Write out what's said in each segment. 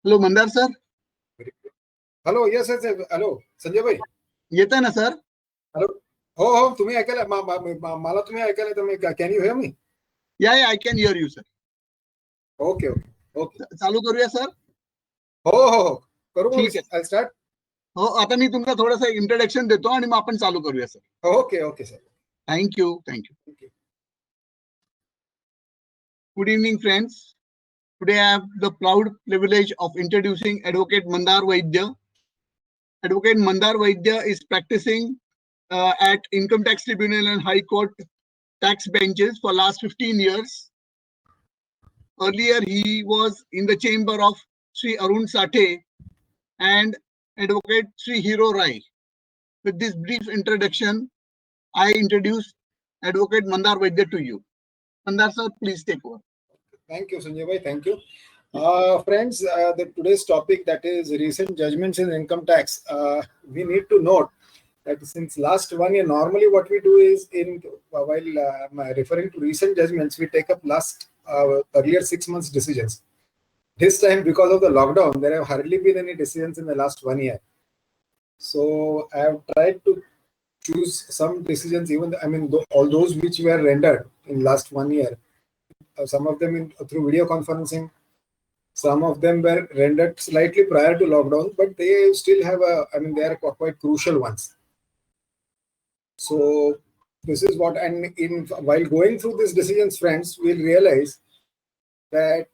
Hello Mandar sir. Hello. Yes yes. Hello Sanjay भाई, येत आहे ना सर? हॅलो. हो हो, तुम्ही ऐकायला मला तुम्ही ऐकायला तर मी कॅन यू हिअर मी? या I can hear you sir. Okay okay okay. चालू करूया सर? हो हो हो, करू. ठीक आहे. I start. हो, आता मी तुमचा थोडंसं इंट्रोडक्शन देतो आणि मग आपण चालू करूया sir. Okay okay sir. Thank you. Good evening, friends. Today I have the proud privilege of introducing Advocate Mandar Vaidya. Advocate Mandar Vaidya is practicing at Income Tax Tribunal and High Court tax benches for last 15 years. Earlier, he was in the chamber of Sri Arun Sathe and Advocate Sri Hero Rai. With this brief introduction, I introduce Advocate Mandar Vaidya to you. Mandar sir, please take over. Thank you, Sanjay bhai. Thank you. Friends, today's topic, that is recent judgments in income tax. We need to note that since last 1 year, normally what we do is while referring to recent judgments, we take up earlier 6 months decisions. This time, because of the lockdown, there have hardly been any decisions in the last 1 year. So I have tried to choose some decisions, all those which were rendered in last 1 year. Some of them through video conferencing. Some of them were rendered slightly prior to lockdown, but they still have they are quite crucial ones. So this is what, and while going through these decisions, friends, we'll realize that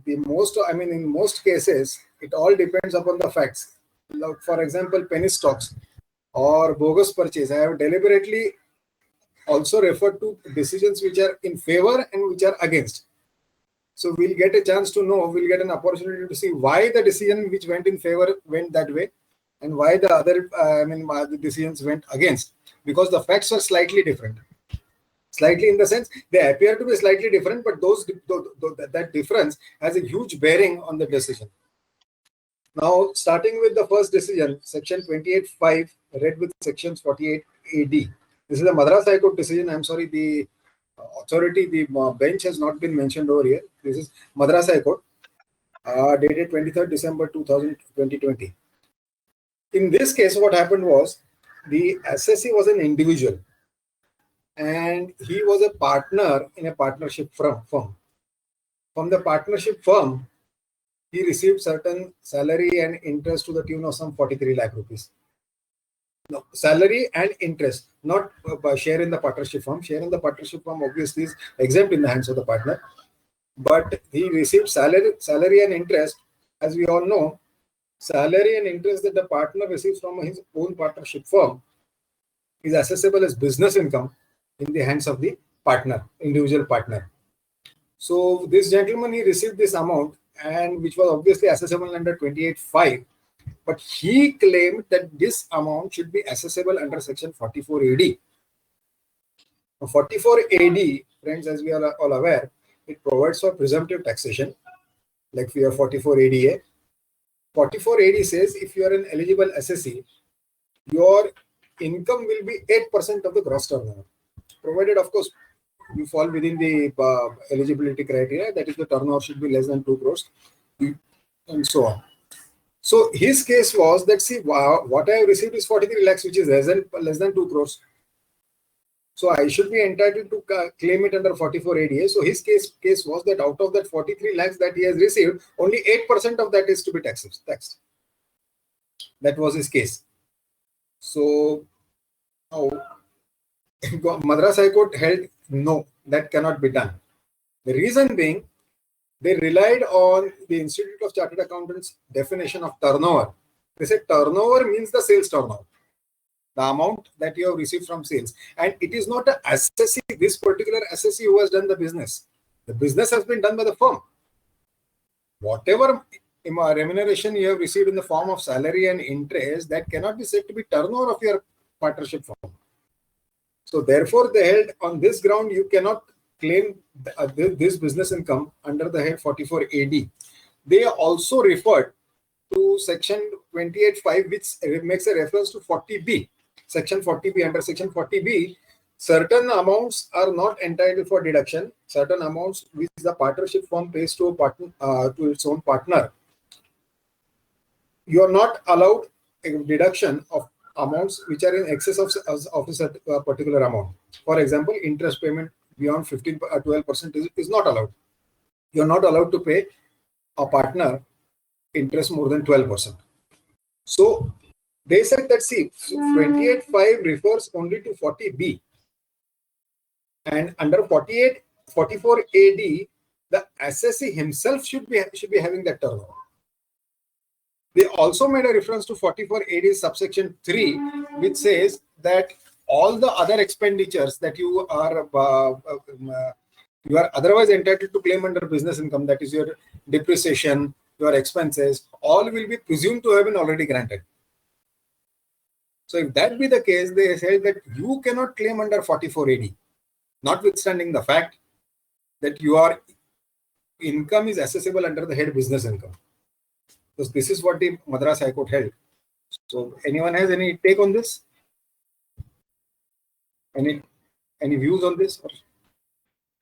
in most cases, it all depends upon the facts. Like, for example, penny stocks or bogus purchase. I have deliberately also referred to decisions which are in favor and which are against. So we'll get a chance to know, we'll get an opportunity to see why the decision which went in favor went that way and why the other the decisions went against, because the facts are slightly different. Slightly in the sense they appear to be slightly different, but that difference has a huge bearing on the decision. Now, starting with the first decision, section 28(5), read with sections 48AD. This is a Madras High Court decision. I'm sorry, the authority, the bench has not been mentioned over here. This is Madras High Court, dated 23rd December 2020. In this case, what happened was the assessee was an individual and he was a partner in a partnership firm. From the partnership firm, he received certain salary and interest to the tune of some 43 lakh rupees. No, salary and interest, not share in the partnership firm. Share in the partnership firm obviously is exempt in the hands of the partner. But he received salary and interest. As we all know, salary and interest that the partner receives from his own partnership firm is assessable as business income in the hands of the partner, individual partner. So this gentleman, he received this amount, and which was obviously assessable under 28(5). But he claimed that this amount should be accessible under section 44AD. Now, 44AD, friends, as we are all aware, it provides for presumptive taxation, like we have 44ADA. 44AD says if you are an eligible assessee, your income will be 8% of the gross turnover, provided, of course, you fall within the eligibility criteria, that is, the turnover should be less than 2 crores, and so on. So his case was that, see, what I have received is 43 lakhs, which is less than 2 crores. So I should be entitled to claim it under 44ADA. So his case was that out of that 43 lakhs that he has received, only 8% of that is to be taxed. That was his case. So Madras High Court held no, that cannot be done. The reason being, they relied on the Institute of Chartered Accountants definition of turnover. They said turnover means the sales turnover, the amount that you have received from sales. And it is not an assessee, this particular assessee, who has done the business. The business has been done by the firm. Whatever remuneration you have received in the form of salary and interest, that cannot be said to be turnover of your partnership firm. So therefore, they held on this ground, you cannot claim this business income under the head 44AD. They also referred to section 28(5), which makes a reference to 40B. Section 40B, under section 40B, certain amounts are not entitled for deduction. Certain amounts which the partnership firm pays to its own partner you are not allowed a deduction of amounts which are in excess of a particular amount. For example, interest payment beyond 12% is not allowed. You are not allowed to pay a partner interest more than 12%. So they said that, see, 28.5 refers only to 40B, and under 44 AD, the assessee himself should be having that turnover. They also made a reference to 44 AD subsection 3, which says that all the other expenditures that you are otherwise entitled to claim under business income, that is your depreciation, your expenses, all will be presumed to have been already granted. So if that be the case, they say that you cannot claim under 44 AD, notwithstanding the fact that your income is assessable under the head business income. Because this is what the Madras High Court held. So anyone has any take on this? Any views on this?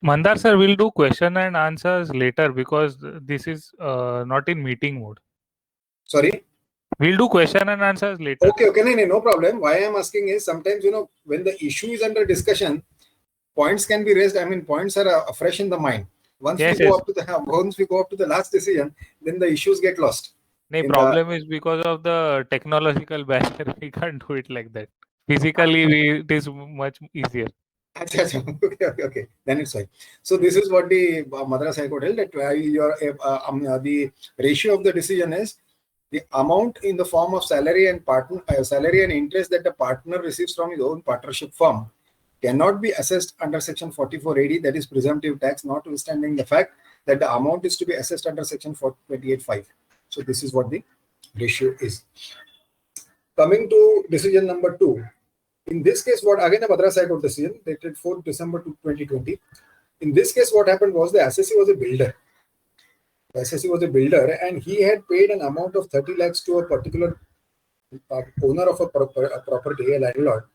Mandar sir, we'll do question and answers later because this is not in meeting mode. Sorry? We'll do question and answers later. Okay, no problem. Why I'm asking is sometimes, when the issue is under discussion, points can be raised. I mean, points are fresh in the mind. Once we go up to the last decision, then the issues get lost. The problem is because of the technological barrier, we can't do it like that. Physically, it is much easier. Okay. Then it's fine. So this is what the Madras High Court held, that the ratio of the decision is the amount in the form of salary and interest that the partner receives from his own partnership firm cannot be assessed under section 44 AD, that is presumptive tax, notwithstanding the fact that the amount is to be assessed under section 28.5. So this is what the ratio is. Coming to decision number 2. In this case, again a Madras High Court decision dated 4th December 2020. In this case, what happened was the assessee was a builder. The assessee was a builder and he had paid an amount of 30 lakhs to a particular owner of a property, a landlord,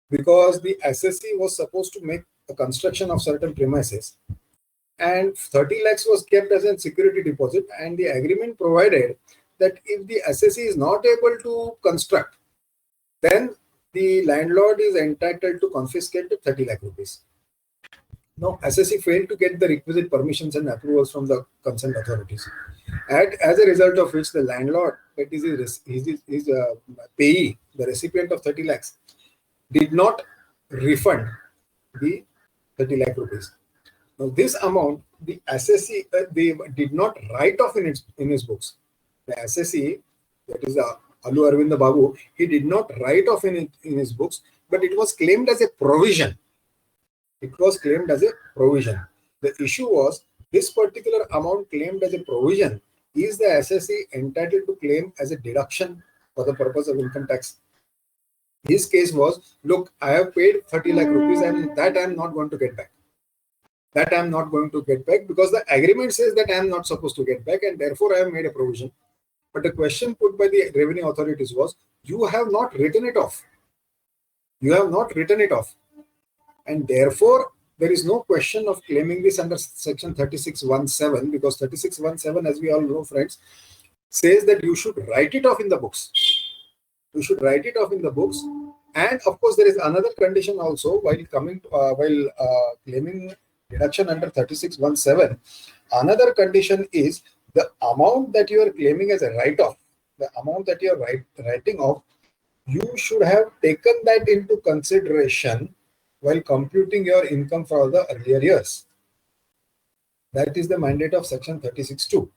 because the assessee was supposed to make a construction of certain premises, and 30 lakhs was kept as a security deposit, and the agreement provided that if the assessee is not able to construct, then the landlord is entitled to confiscate the 30 lakh rupees. Now, assessee failed to get the requisite permissions and approvals from the concerned authorities. As a result of which, the landlord, that is his payee, the recipient of 30 lakhs, did not refund the 30 lakh rupees. Now, this amount, the assessee they did not write off in his books. The assessee, that is Alu Arvinda Babu, he did not write off in his books, but it was claimed as a provision. It was claimed as a provision. The issue was, this particular amount claimed as a provision, is the assessee entitled to claim as a deduction for the purpose of income tax? His case was, look, I have paid 30 lakh rupees and that I am not going to get back. That I am not going to get back because the agreement says that I am not supposed to get back, and therefore I have made a provision. But the question put by the revenue authorities was, you have not written it off. You have not written it off. And therefore, there is no question of claiming this under section 3617, because 3617, as we all know, friends, says that you should write it off in the books. You should write it off in the books. And of course, there is another condition also while claiming deduction under 3617. Another condition is the amount that you are claiming as a write-off, the amount that you are writing off, you should have taken that into consideration while computing your income for the earlier years. That is the mandate of section 36(2).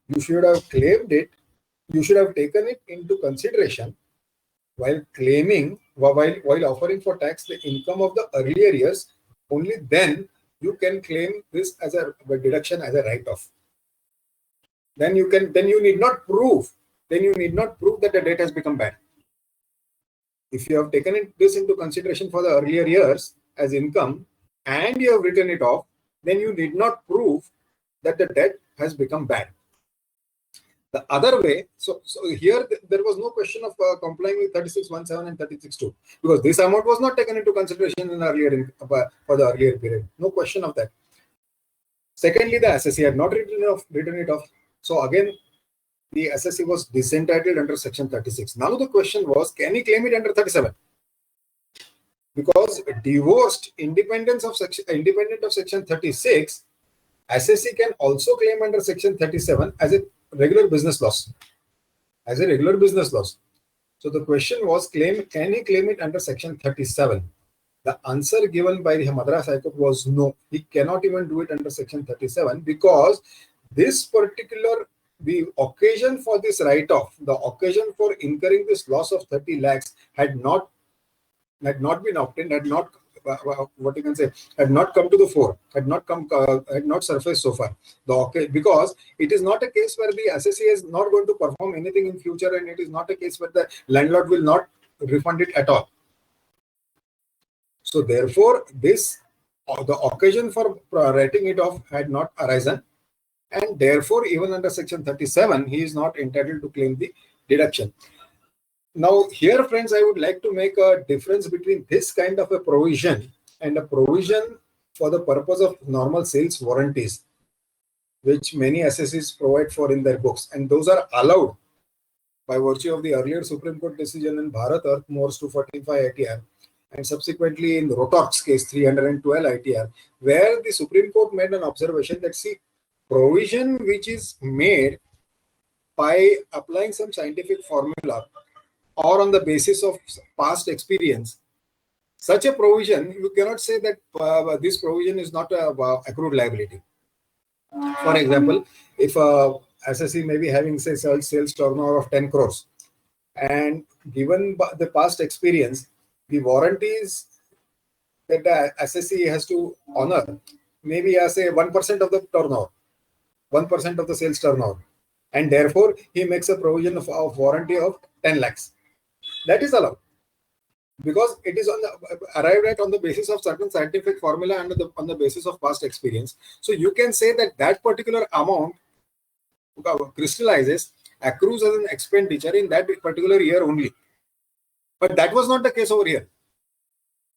You should have claimed it, you should have taken it into consideration while claiming, while offering for tax the income of the earlier years. Only then you can claim this as a deduction as a write-off. Then you need not prove that the debt has become bad. If you have taken this into consideration for the earlier years as income and you have written it off, then you need not prove that the debt has become bad. The other way, so here there was no question of complying with 3617 and 36(2), because this amount was not taken into consideration in for the earlier period. No question of that. Secondly, the assessee had not written it off. So again, the assessee was disentitled under section 36. Now the question was, can he claim it under 37? Because divorced independent of section 36, assessee can also claim under section 37 as a regular business loss. As a regular business loss. So the question was, can he claim it under section 37? The answer given by the Madras High Court was no. He cannot even do it under section 37 because this particular, the occasion for this write-off, the occasion for incurring this loss of 30 lakhs had not been obtained, had not come to the fore, had not surfaced so far. Because it is not a case where the assessee is not going to perform anything in future, and it is not a case where the landlord will not refund it at all. So therefore, the occasion for writing it off had not arisen, and therefore even under section 37, he is not entitled to claim the deduction. Now here, friends, I would like to make a difference between this kind of a provision and a provision for the purpose of normal sales warranties, which many assessees provide for in their books, and those are allowed by virtue of the earlier Supreme Court decision in Bharat Earth Motors 245 ITR, and subsequently in Rotork's case 312 ITR, where the Supreme Court made an observation that, see, provision which is made by applying some scientific formula or on the basis of past experience, such a provision, you cannot say that this provision is not a accrued liability. For example, if assessee may be having, say, sales turnover of 10 crores, and given the past experience, the warranties that the assessee has to honor maybe as a 1% of the turnover, 1% of the sales turnover, and therefore he makes a provision of warranty of 10 lakhs. That is allowed because it is arrived at on the basis of certain scientific formula and on the basis of past experience. So you can say that that particular amount crystallizes, accrues as an expenditure in that particular year only. But that was not the case over here.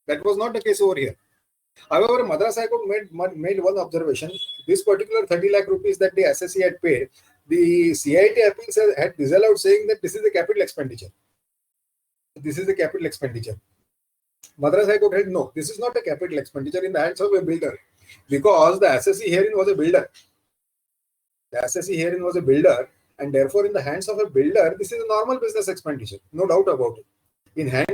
That was not the case over here. However, Madras High Court made one observation. This particular 30 lakh rupees that the assessee had paid, the CIT appeals had disallowed, saying that this is a capital expenditure. This is a capital expenditure. Madras High Court said, no, this is not a capital expenditure in the hands of a builder, because the assessee herein was a builder. The assessee herein was a builder, and therefore in the hands of a builder, this is a normal business expenditure, no doubt about it. In a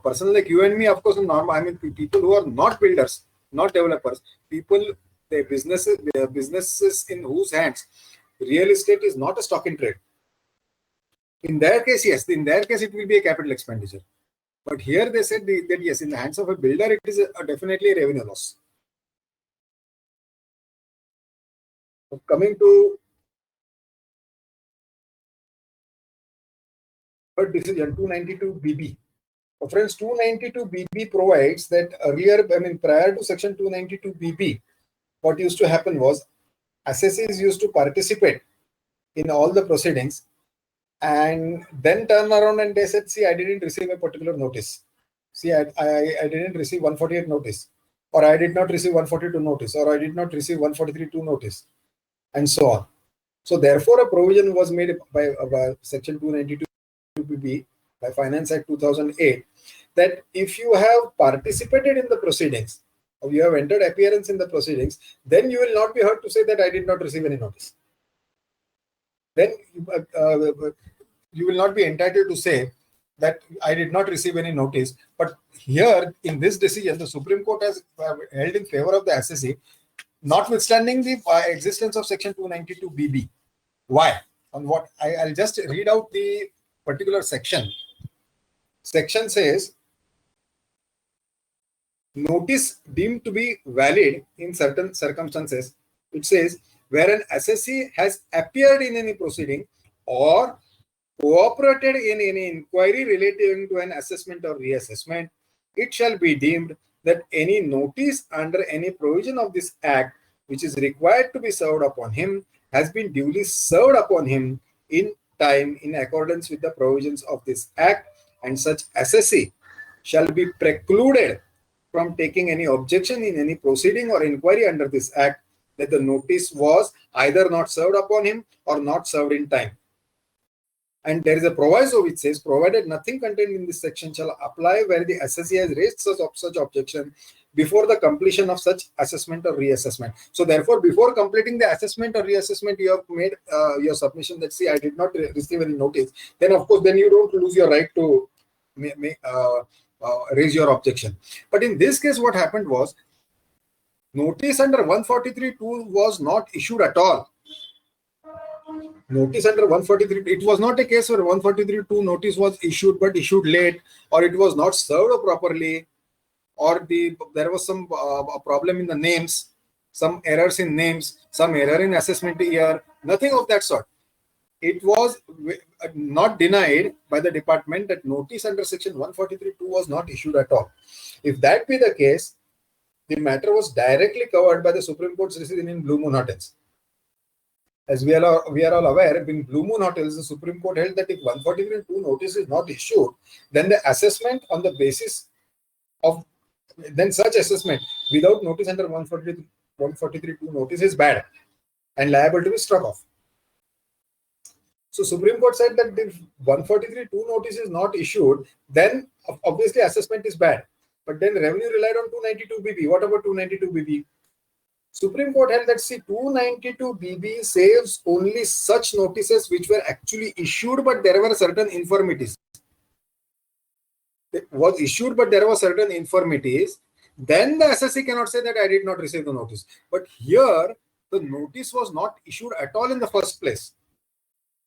person like you and me, of course, normal. I mean, people who are not builders, not developers, their businesses in whose hands real estate is not a stock in trade. In their case, yes, in their case, it will be a capital expenditure. But here they said that yes, in the hands of a builder, it is definitely a revenue loss. So coming to third decision, 292 BB. So friends, 292 BB provides that earlier, I mean, prior to section 292 BB, what used to happen was assessees used to participate in all the proceedings and then turn around and they said, see, I didn't receive a particular notice. See, I didn't receive 148 notice, or I did not receive 142 notice, or I did not receive 143 notice, and so on. So therefore, a provision was made by section 292 BB by Finance Act 2008 that if you have participated in the proceedings, or you have entered appearance in the proceedings, then you will not be heard to say that I did not receive any notice. Then you will not be entitled to say that I did not receive any notice. But here in this decision, the Supreme Court has held in favor of the assessee, notwithstanding the existence of section 292 BB. Why? On what? I'll just read out the particular section. Section says, notice deemed to be valid in certain circumstances. It says, where an assessee has appeared in any proceeding or cooperated in any inquiry relating to an assessment or reassessment, it shall be deemed that any notice under any provision of this act which is required to be served upon him has been duly served upon him in time in accordance with the provisions of this act, and such assessee shall be precluded from taking any objection in any proceeding or inquiry under this act that the notice was either not served upon him or not served in time. And there is a proviso which says, provided nothing contained in this section shall apply where the assessee has raised such objection before the completion of such assessment or reassessment. So therefore, before completing the assessment or reassessment, you have made your submission that, see, I did not receive any notice. Then of course, then you don't lose your right to raise your objection. But in this case, what happened was, notice under 143.2 was not issued at all. Notice under 143, it was not a case where 143.2 notice was issued but issued late, or it was not served properly, or there was some problem in the names, some errors in names, some error in assessment year, nothing of that sort. It was not denied by the department that notice under section 143.2 was not issued at all. If that be the case, the matter was directly covered by the Supreme Court's decision in Blue Moon Hotels. As we are all aware, in Blue Moon Hotels, the Supreme Court held that if 143.2 notice is not issued, then the assessment on the basis of such assessment without notice under 143.2 notice is bad and liable to be struck off. So Supreme Court said that if 143.2 notice is not issued, then obviously assessment is bad. But then revenue relied on 292BB. What about 292BB? Supreme Court held that, see, 292BB saves only such notices which were actually issued, but there were certain infirmities. It was issued, but there were certain infirmities. Then the assessee cannot say that I did not receive the notice. But here, the notice was not issued at all in the first place.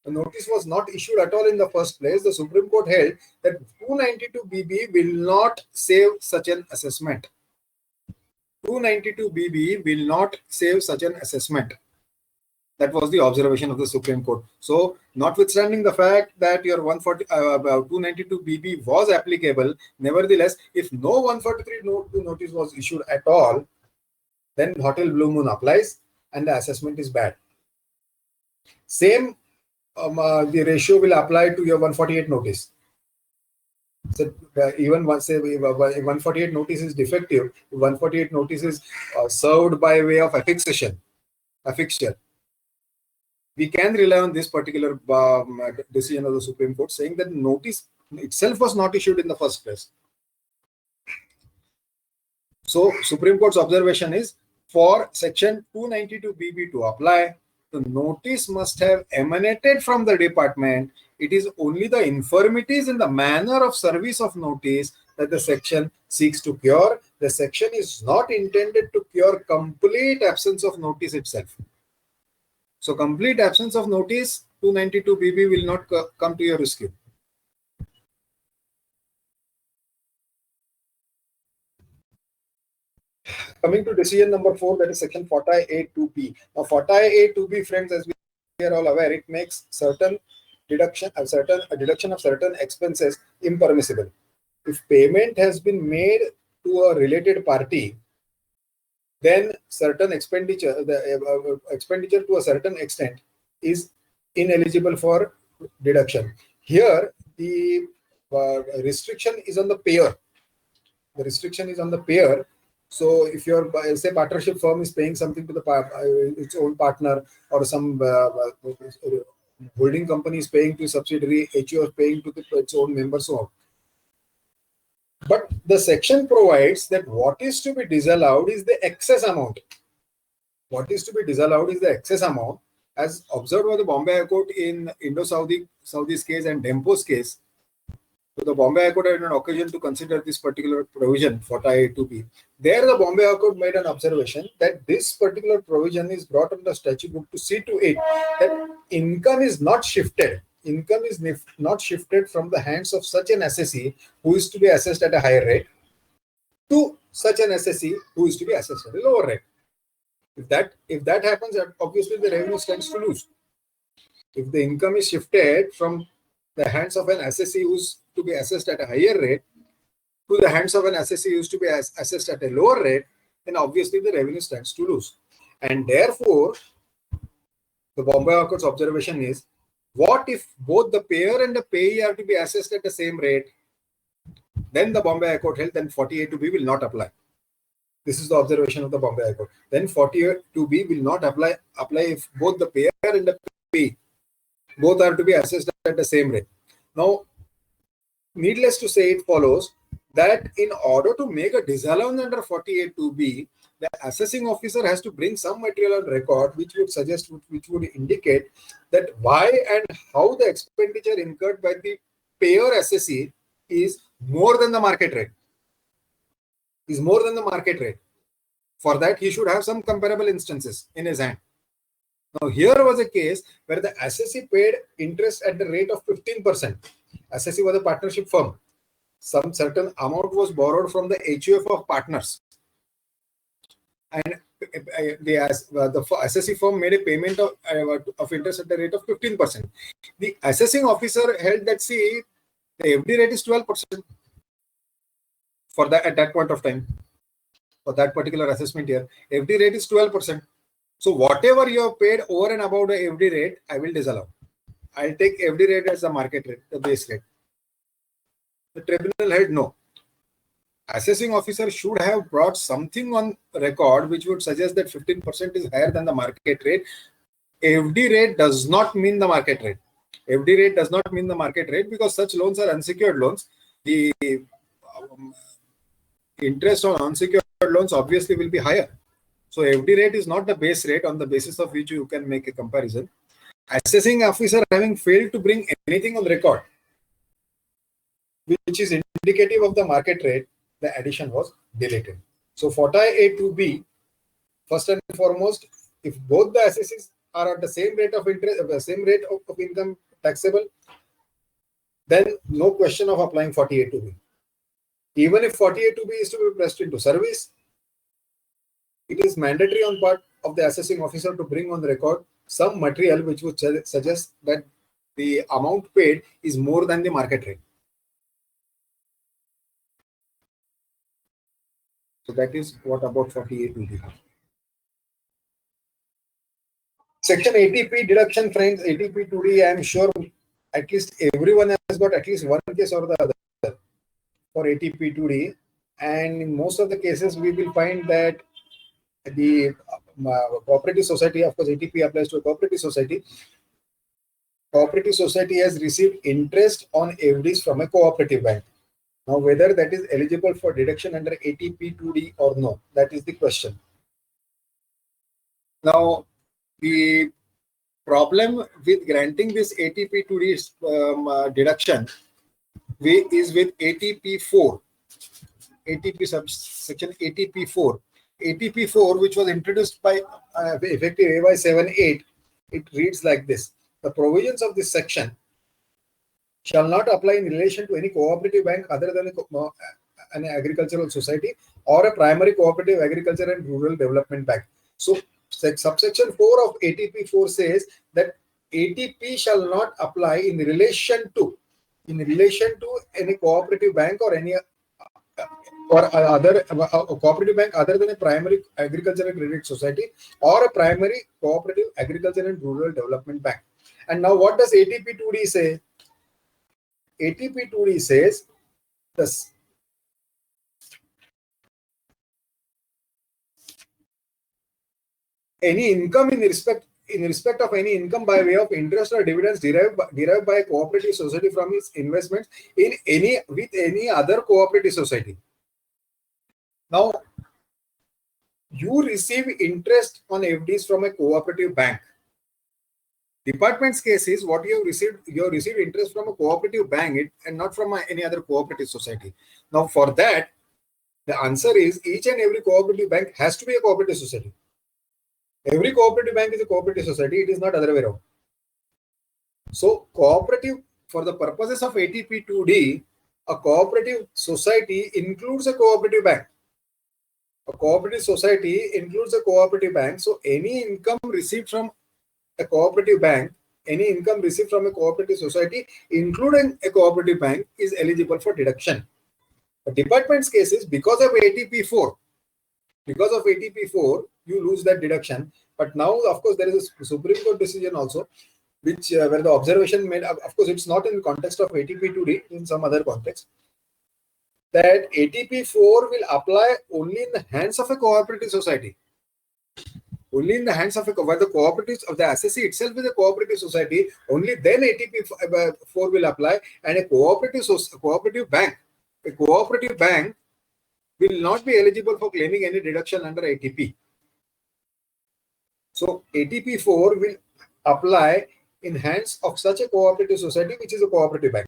The notice was not issued at all in the first place. The Supreme Court held that 292BB will not save such an assessment. 292BB will not save such an assessment. That was the observation of the Supreme Court. So, notwithstanding the fact that your 292BB was applicable, nevertheless, if no 143 notice was issued at all, then Hotel Blue Moon applies and the assessment is bad. Same, the ratio will apply to your 148 notice. So even once say 148 notice is defective, 148 notice is served by way of affixture. We can rely on this particular decision of the Supreme Court saying that notice itself was not issued in the first place. So Supreme Court's observation is, for section 292BB to apply, the notice must have emanated from the department. It is only the infirmities in the manner of service of notice that the section seeks to cure. The section is not intended to cure complete absence of notice itself. So complete absence of notice, 292BB will not come to your rescue. Coming to decision number 4, that is section 40A2B. Now 40A2B, friends, as we are all aware, it makes certain deduction of certain expenses impermissible. If payment has been made to a related party, then certain expenditure, expenditure to a certain extent is ineligible for deduction. Here, the restriction is on the payer. The restriction is on the payer. So if your, say, partnership firm is paying something to the its own partner, or some holding company is paying to subsidiary, HO is paying to its own members, so on. But the section provides that what is to be disallowed is the excess amount. What is to be disallowed is the excess amount, as observed by the Bombay High Court in Indo-Saudi's case and Dempo's case. So the Bombay High Court had an occasion to consider this particular provision, 40A2B. There the Bombay High Court made an observation that this particular provision is brought on the statute book to see to it that income is not shifted. Income is not shifted from the hands of such an assessee who is to be assessed at a higher rate to such an assessee who is to be assessed at a lower rate. If that happens, obviously the revenue stands to lose. If the income is shifted from the hands of an assessee who is to be assessed at a higher rate to the hands of an assessee who is to be assessed at a lower rate, then obviously the revenue stands to lose. And therefore, the Bombay High Court's observation is, what if both the payer and the payee are to be assessed at the same rate? Then the Bombay High Court held that 40A2B will not apply. This is the observation of the Bombay High Court. Then 42B will not apply if both the payer and the payee both are to be assessed at the same rate. Now, needless to say, it follows that in order to make a disallowance under 48(2)(b), the assessing officer has to bring some material on record which would indicate that why and how the expenditure incurred by the payer assessee is more than the market rate. For that, he should have some comparable instances in his hand. Now, here was a case where the assessee paid interest at the rate of 15%. Assessee was a partnership firm. Some certain amount was borrowed from the HUF of partners. And the assessee firm made a payment of interest at the rate of 15%. The assessing officer held that, see, the FD rate is 12% for that at that point of time. For that particular assessment year, FD rate is 12%. So whatever you have paid over and above the FD rate, I will disallow. I'll take FD rate as the market rate, the base rate. The tribunal held no. Assessing officer should have brought something on record which would suggest that 15% is higher than the market rate. FD rate does not mean the market rate. FD rate does not mean the market rate because such loans are unsecured loans. The interest on unsecured loans obviously will be higher. So FD rate is not the base rate on the basis of which you can make a comparison. Assessing officer having failed to bring anything on record which is indicative of the market rate, the addition was deleted. So 48(2)(b), first and foremost, if both the assessees are at the same rate of interest, the same rate of income taxable, then no question of applying 48(2)(b). Even if 48(2)(b) is to be pressed into service, it is mandatory on part of the assessing officer to bring on record some material which would suggest that the amount paid is more than the market rate. So that is what about 48(2)(b). Section 80P deduction, friends, 80P2D, I am sure at least everyone has got at least one case or the other for 80P2D. And in most of the cases, we will find that the cooperative society, of course, 80P applies to a cooperative society. Cooperative society has received interest on FDs from a cooperative bank. Now, whether that is eligible for deduction under 80P2D or no, that is the question. Now, the problem with granting this 80P2D deduction is with 80P4, ATP subsection 80P4. 80P4, which was introduced by effective AY 78, it reads like this: the provisions of this section shall not apply in relation to any cooperative bank other than an agricultural society or a primary cooperative agriculture and rural development bank. So subsection 4 of 80P4 says that 80P shall not apply in relation to any cooperative bank or any other cooperative bank other than a primary agricultural credit society or a primary cooperative agriculture and rural development bank. And now what does 80P2D say? 80P2D says this: any income in respect of any income by way of interest or dividends derived by a cooperative society from its investments with any other cooperative society. Now, you receive interest on FDs from a cooperative bank. Department's case is what you have received interest from a cooperative bank and not from any other cooperative society. Now, for that, the answer is each and every cooperative bank has to be a cooperative society. Every cooperative bank is a cooperative society. It is not other way around. So, cooperative, for the purposes of 80P2D, a cooperative society includes a cooperative bank. A cooperative society includes a cooperative bank. So, any income received from a cooperative bank, any income received from a cooperative society, including a cooperative bank, is eligible for deduction. The department's case is because of 80P4. Because of 80P4, you lose that deduction. But now, of course, there is a Supreme Court decision also, which where the observation made. Of course, it's not in the context of 80P2D, in some other context. that ATP4 will apply only in the hands of a cooperative society. Only in the hands of where the cooperatives of the assessee itself is a cooperative society, only then ATP4 will apply, and a cooperative bank will not be eligible for claiming any deduction under ATP. So ATP4 will apply in hands of such a cooperative society, which is a cooperative bank.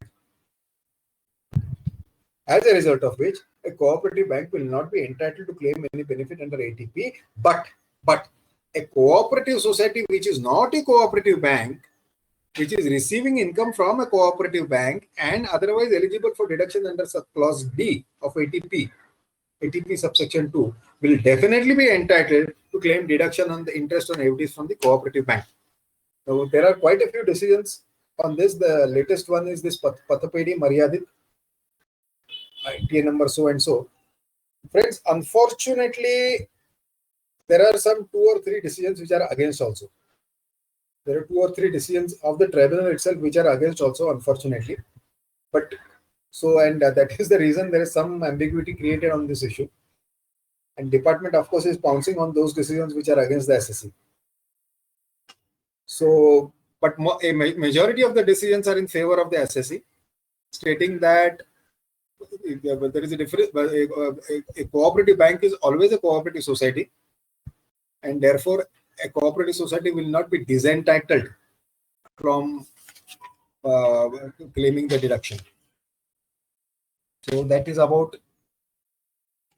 As a result of which, a cooperative bank will not be entitled to claim any benefit under ATP, but a cooperative society which is not a cooperative bank, which is receiving income from a cooperative bank and otherwise eligible for deduction under clause D of ATP subsection 2, will definitely be entitled to claim deduction on the interest on FDs from the cooperative bank. So there are quite a few decisions on this. The latest one is this Pathapedi Maryadit, ITA number so and so. Friends, unfortunately, there are some 2 or 3 decisions which are against also. There are 2 or 3 decisions of the tribunal itself which are against also, unfortunately. But so, and that is the reason there is some ambiguity created on this issue. And department, of course, is pouncing on those decisions which are against the SSC. So, but a majority of the decisions are in favor of the SSC, stating that there is a difference. A cooperative bank is always a cooperative society, and therefore a cooperative society will not be disentitled from claiming the deduction. So that is about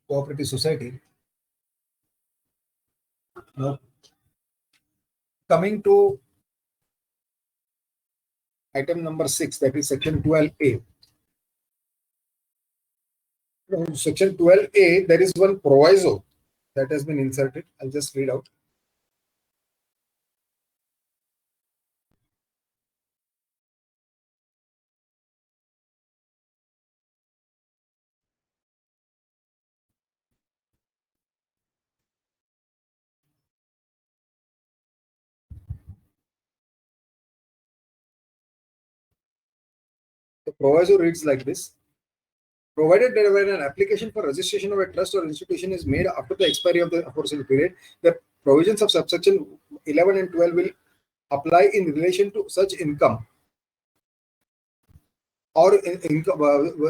cooperative society. Now, coming to item number 6, that is section 12A. Section 12A, there is one proviso that has been inserted. I'll just read out. The proviso reads like this. Provided that when an application for registration of a trust or institution is made after the expiry of the aforesaid period, the provisions of subsection 11 and 12 will apply in relation to such income or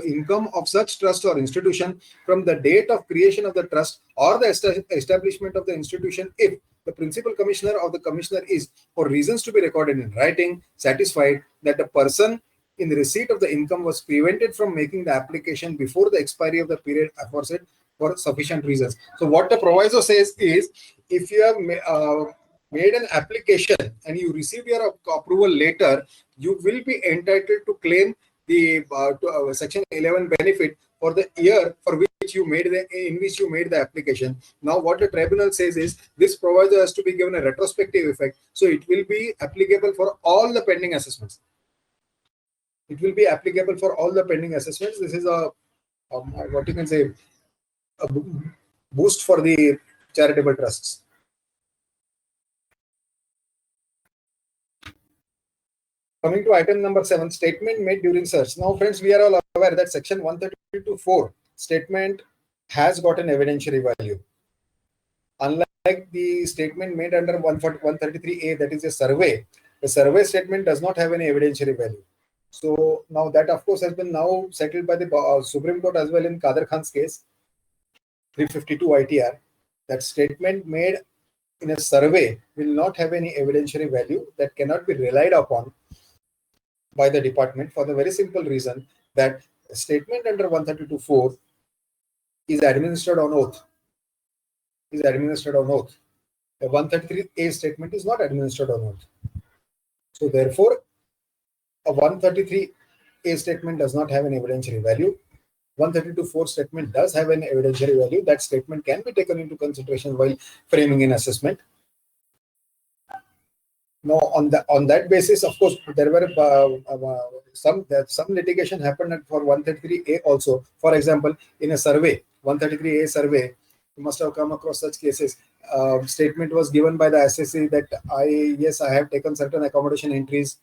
income of such trust or institution from the date of creation of the trust or the establishment of the institution if the principal commissioner or the commissioner is, for reasons to be recorded in writing, satisfied that the person in the receipt of the income was prevented from making the application before the expiry of the period aforesaid for sufficient reasons. So what the proviso says is, if you have made an application and you receive your approval later, you will be entitled to claim the section 11 benefit for the year for which you made the application. Now what the tribunal says is, this proviso has to be given a retrospective effect, so it will be applicable for all the pending assessments. It will be applicable for all the pending assessments. This is a what you can say, a boost for the charitable trusts. Coming to item number 7, statement made during search. Now, friends, we are all aware that section 132(4) statement has got an evidentiary value. Unlike the statement made under 133A, that is a survey, the survey statement does not have any evidentiary value. So now that, of course, has been now settled by the Supreme Court as well in Kader Khan's case, 352 ITR. That statement made in a survey will not have any evidentiary value, that cannot be relied upon by the department, for the very simple reason that a statement under 132(4) is administered on oath. A 133A statement is not administered on oath. So therefore, a 133A statement does not have an evidentiary value. 132(4) statement does have an evidentiary value. That statement can be taken into consideration while framing an assessment. Now, on that basis, of course, there were some litigation happened for 133A also. For example, in a survey, 133A survey, you must have come across such cases. Statement was given by the SSC that I have taken certain accommodation entries,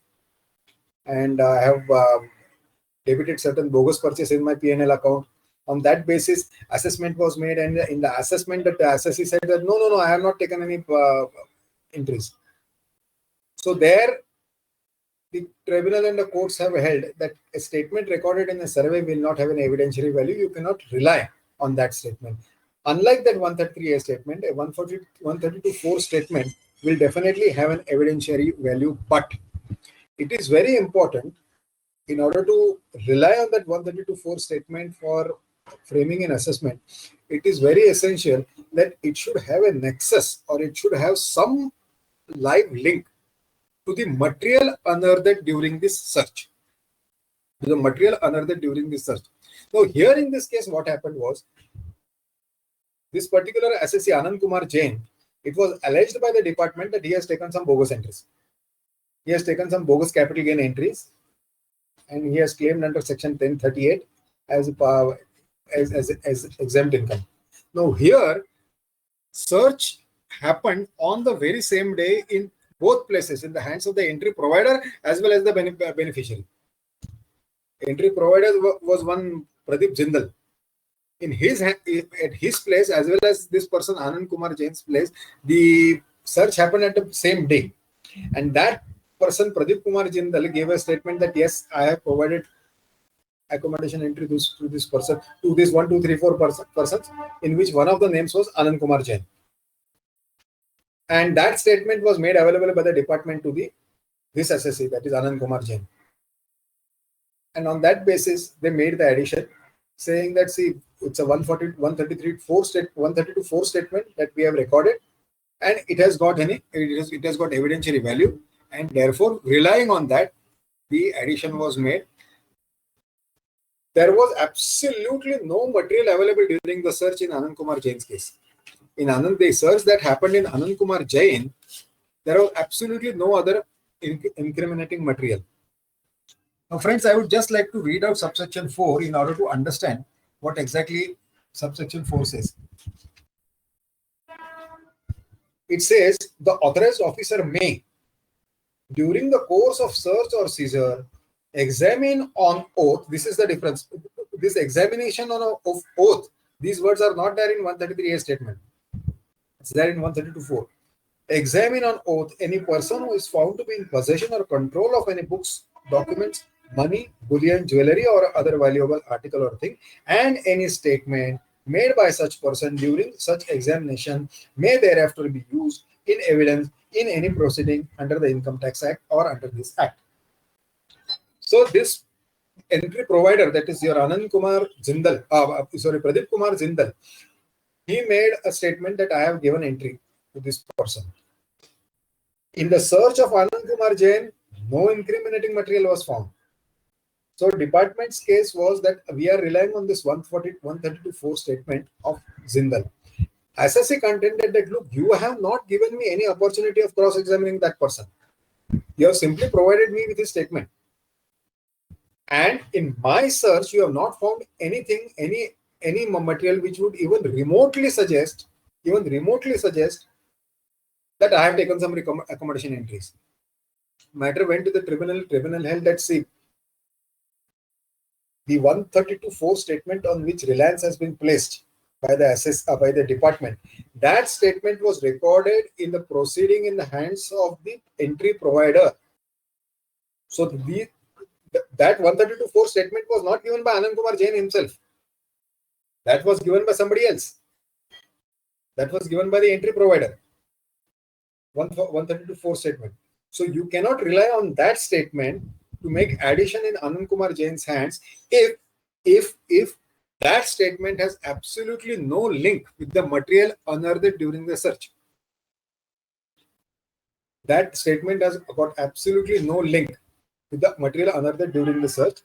and I have debited certain bogus purchase in my P&L account. On that basis, assessment was made, and in the assessment, the assessee said that no, I have not taken any entries. So there, the tribunal and the courts have held that a statement recorded in a survey will not have an evidentiary value. You cannot rely on that statement. Unlike that 133A statement, a 132.4 statement will definitely have an evidentiary value, but it is very important, in order to rely on that 132.4 statement for framing an assessment, it is very essential that it should have a nexus, or it should have some live link to the material unearthed during this search. Now here in this case, what happened was, this particular assessee Anand Kumar Jain, it was alleged by the department that he has taken some bogus entries. He has taken some bogus capital gain entries, and he has claimed under section 1038 as exempt income. Now here, search happened on the very same day in both places, in the hands of the entry provider as well as the beneficiary. Entry provider was one Pradeep Jindal. In his at his place, as well as this person Anand Kumar Jain's place, the search happened at the same day, and that person Pradeep Kumar Jindal gave a statement that yes, I have provided accommodation entry to this person, to this 1, 2, 3, 4 persons, in which one of the names was Anand Kumar Jain. And that statement was made available by the department to this assessee, that is Anand Kumar Jain. And on that basis, they made the addition, saying that, see, it's a 132.4 statement that we have recorded, and it has got evidentiary value, and therefore, relying on that, the addition was made. There was absolutely no material available during the search in Anand Kumar Jain's case. In the search that happened in Anand Kumar Jain, there was absolutely no other incriminating material. Now, friends, I would just like to read out subsection 4 in order to understand what exactly subsection 4 says. It says, the authorized officer may, during the course of search or seizure, examine on oath. This is the difference. This examination of oath, these words are not there in 133A statement. It's there in 132.4. Examine on oath any person who is found to be in possession or control of any books, documents, money, bullion, jewelry, or other valuable article or thing, and any statement made by such person during such examination may thereafter be used in evidence in any proceeding under the Income Tax Act or under this Act. So this entry provider, that is your Anand Kumar Jindal, Pradeep Kumar Jindal, he made a statement that I have given entry to this person. In the search of Anand Kumar Jain, no incriminating material was found. So department's case was that we are relying on this 132.4 statement of Jindal. Assessee contended that, look, you have not given me any opportunity of cross-examining that person. You have simply provided me with this statement. And in my search, you have not found anything, any material which would even remotely suggest that I have taken some accommodation entries. Matter went to the tribunal. Tribunal held that, see, the 132.4 statement on which reliance has been placed by the department, that statement was recorded in the proceeding in the hands of the entry provider. So that 132.4 statement was not given by Anand Kumar Jain himself. That was given by somebody else. That was given by the entry provider. 132.4 statement. So you cannot rely on that statement to make addition in Anand Kumar Jain's hands if that statement has absolutely no link with the material unearthed during the search. That statement has got absolutely no link with the material unearthed during the search.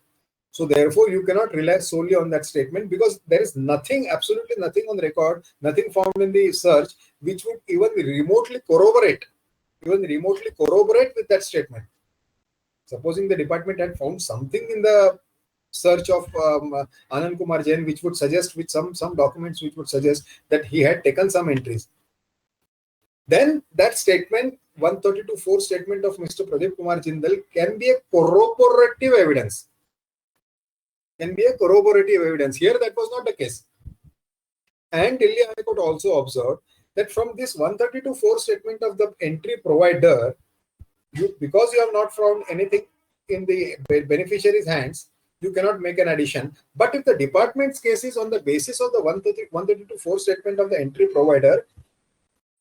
So therefore, you cannot rely solely on that statement, because there is nothing, absolutely nothing on record, nothing found in the search which would even remotely corroborate with that statement. Supposing the department had found something in the search of Anand Kumar Jain which would suggest, with some documents which would suggest that he had taken some entries, then that statement, 132.4 statement of Mr. Pradeep Kumar Jindal, can be a corroborative evidence. can be a corroborative evidence. Here that was not the case. And Delhi High Court also observed that from this 132(4) statement of the entry provider, because you have not found anything in the beneficiary's hands, you cannot make an addition. But if the department's case is on the basis of the 132(4) statement of the entry provider,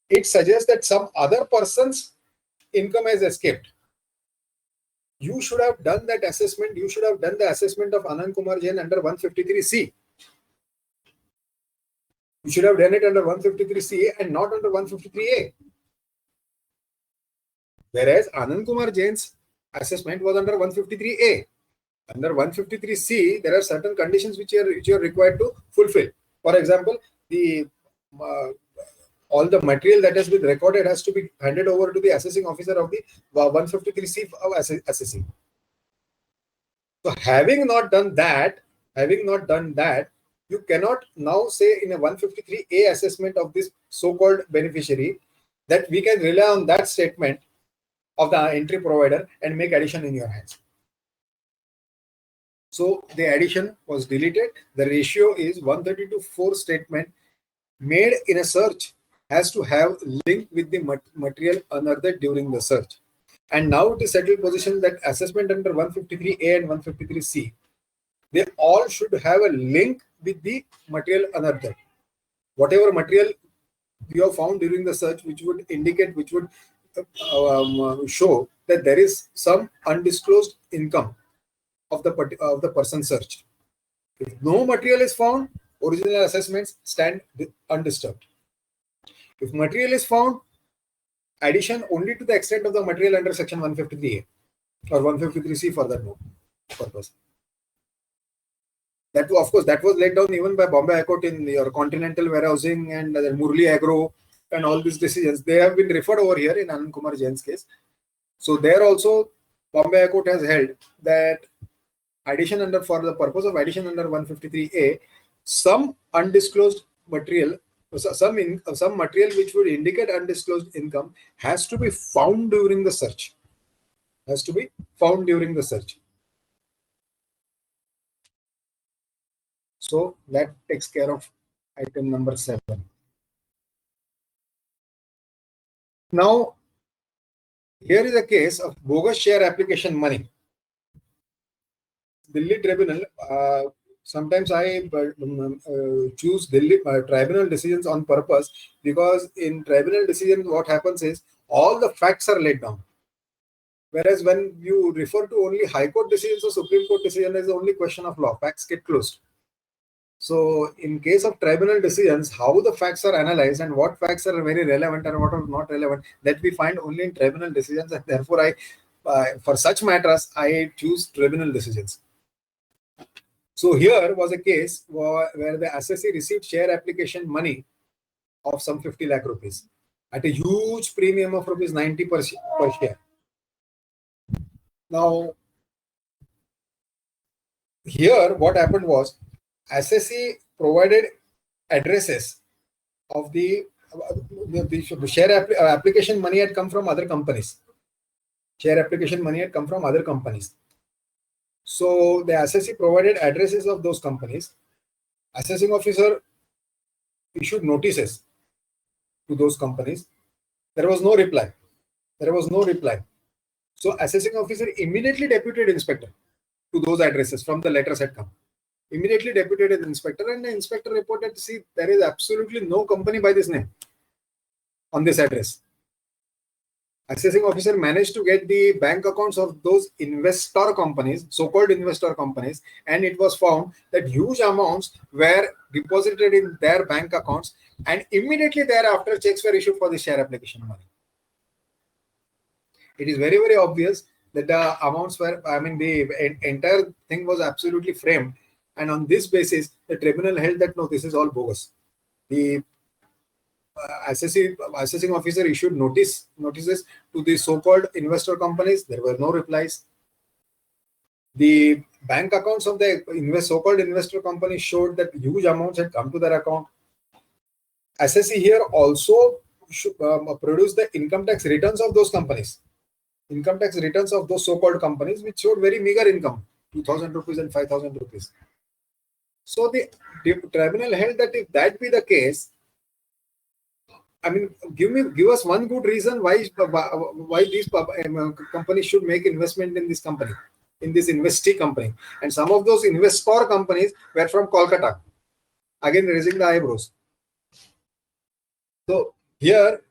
it suggests that some other person's income has escaped. You should have done that assessment. You should have done the assessment of Anand Kumar Jain under 153C. You should have done it under 153C and not under 153A. Whereas Anand Kumar Jain's assessment was under 153A. Under 153C, there are certain conditions which you are required to fulfill. For example, the all the material that has been recorded has to be handed over to the assessing officer of the 153C of assessing. So having not done that, you cannot now say in a 153A assessment of this so-called beneficiary that we can rely on that statement of the entry provider and make addition in your hands. So the addition was deleted. The ratio is 132(4) statement made in a search has to have link with the material unearthed during the search. And now it is settled position that assessment under 153A and 153C, they all should have a link with the material unearthed. Whatever material you have found during the search, which would indicate, which would show that there is some undisclosed income of the person searched. If no material is found, original assessments stand undisturbed. If material is found, addition only to the extent of the material under section 153A or 153C for that purpose. That, of course, that was laid down even by Bombay High Court in your Continental Warehousing and Murli Agro and all these decisions. They have been referred over here in Anand Kumar Jain's case. So there also, Bombay High Court has held that addition under, for the purpose of addition under 153A, some undisclosed material, some material which would indicate undisclosed income has to be found during the search. Has to be found during the search. So that takes care of item number 7. Now, here is a case of bogus share application money. Delhi Tribunal, sometimes I choose Delhi tribunal decisions on purpose, because in tribunal decisions what happens is all the facts are laid down. Whereas when you refer to only High Court decisions or Supreme Court decisions, is only question of law. Facts get closed. So in case of tribunal decisions, how the facts are analyzed and what facts are very relevant and what are not relevant, that we find only in tribunal decisions, and therefore for such matters I choose tribunal decisions. So here was a case where the assessee received share application money of some 50 lakh rupees at a huge premium of rupees 90 per share. Now, here what happened was, assessee provided addresses of the share application money had come from other companies. Share application money had come from other companies. So the assessee provided addresses of those companies. Assessing officer issued notices to those companies. There was no reply. So assessing officer immediately deputed inspector to those addresses from the letters had come. Immediately deputed the inspector, and the inspector reported, see, there is absolutely no company by this name on this address. Assessing officer managed to get the bank accounts of those investor companies, so-called investor companies, and it was found that huge amounts were deposited in their bank accounts, and immediately thereafter checks were issued for the share application money. It is very, very obvious that the amounts were, the entire thing was absolutely framed, and on this basis, the tribunal held that no, this is all bogus. The assessing officer issued notices to the so-called investor companies. There were no replies. The bank accounts of the so-called investor companies showed that huge amounts had come to their account. Assessee here also produced the income tax returns of those companies. Income tax returns of those so-called companies, which showed very meager income. 2,000 rupees and 5,000 rupees. So the tribunal held that if that be the case, I mean, give us one good reason why these companies should make investment in this company, in this investee company. And some of those investor companies were from Kolkata. Again, raising the eyebrows. So here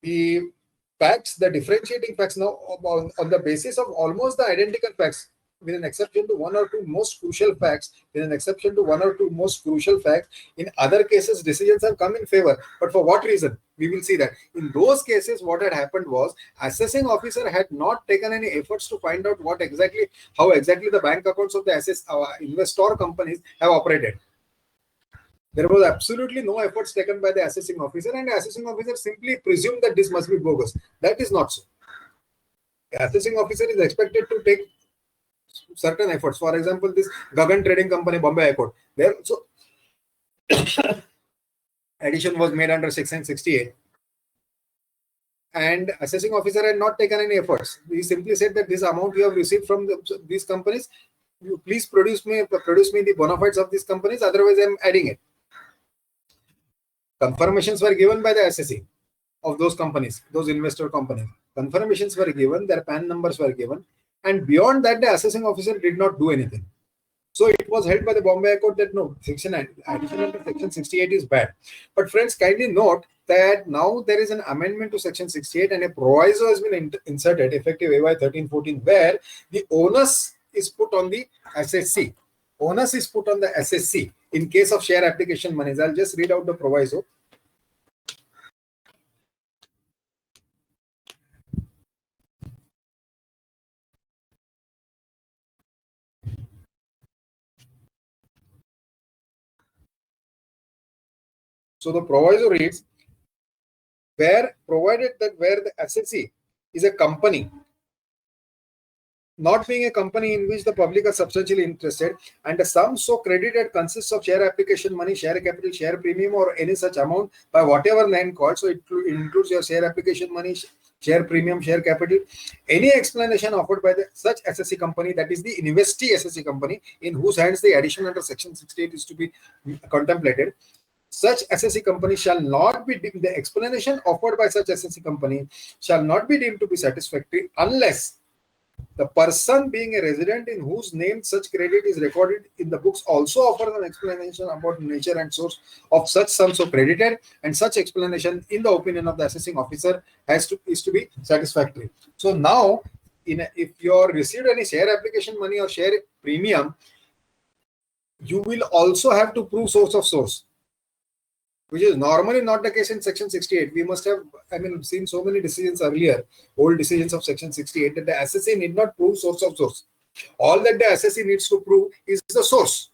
the facts, the differentiating facts now on the basis of almost the identical facts, with an exception to one or two most crucial facts, in other cases, decisions have come in favor. But for what reason? We will see that. In those cases, what had happened was, assessing officer had not taken any efforts to find out how exactly the bank accounts of the investor companies have operated. There was absolutely no efforts taken by the assessing officer, and the assessing officer simply presumed that this must be bogus. That is not so. The assessing officer is expected to take certain efforts. For example, this Gagan Trading Company, Bombay High Court, there also addition was made under Section 68. And assessing officer had not taken any efforts. He simply said that this amount you have received from these companies, you please produce me the bona fides of these companies, otherwise I am adding it. Confirmations were given by the assessing of those companies, those investor companies. Confirmations were given, their PAN numbers were given, and beyond that, the assessing officer did not do anything. So it was held by the Bombay High Court that no, addition under Section 68 is bad. But friends, kindly note that now there is an amendment to Section 68 and a proviso has been inserted effective AY 1314, where the onus is put on the SSC. Onus is put on the SSC in case of share application monies. I'll just read out the proviso. So the proviso reads, provided that where the SSC is a company, not being a company in which the public are substantially interested, and the sum so credited consists of share application money, share capital, share premium, or any such amount by whatever name called. So it includes your share application money, share premium, share capital. Any explanation offered by such SSC company, that is the investee SSC company, in whose hands the addition under Section 68 is to be contemplated. Such SSC company shall not be deemed, the explanation offered by such SSC company shall not be deemed to be satisfactory unless the person being a resident in whose name such credit is recorded in the books also offers an explanation about nature and source of such sum so credited, and such explanation, in the opinion of the assessing officer, is to be satisfactory. So now, if you received any share application money or share premium, you will also have to prove source of source, which is normally not the case in Section 68. We must have, seen so many decisions earlier, old decisions of Section 68, that the assessee need not prove source of source. All that the assessee needs to prove is the source.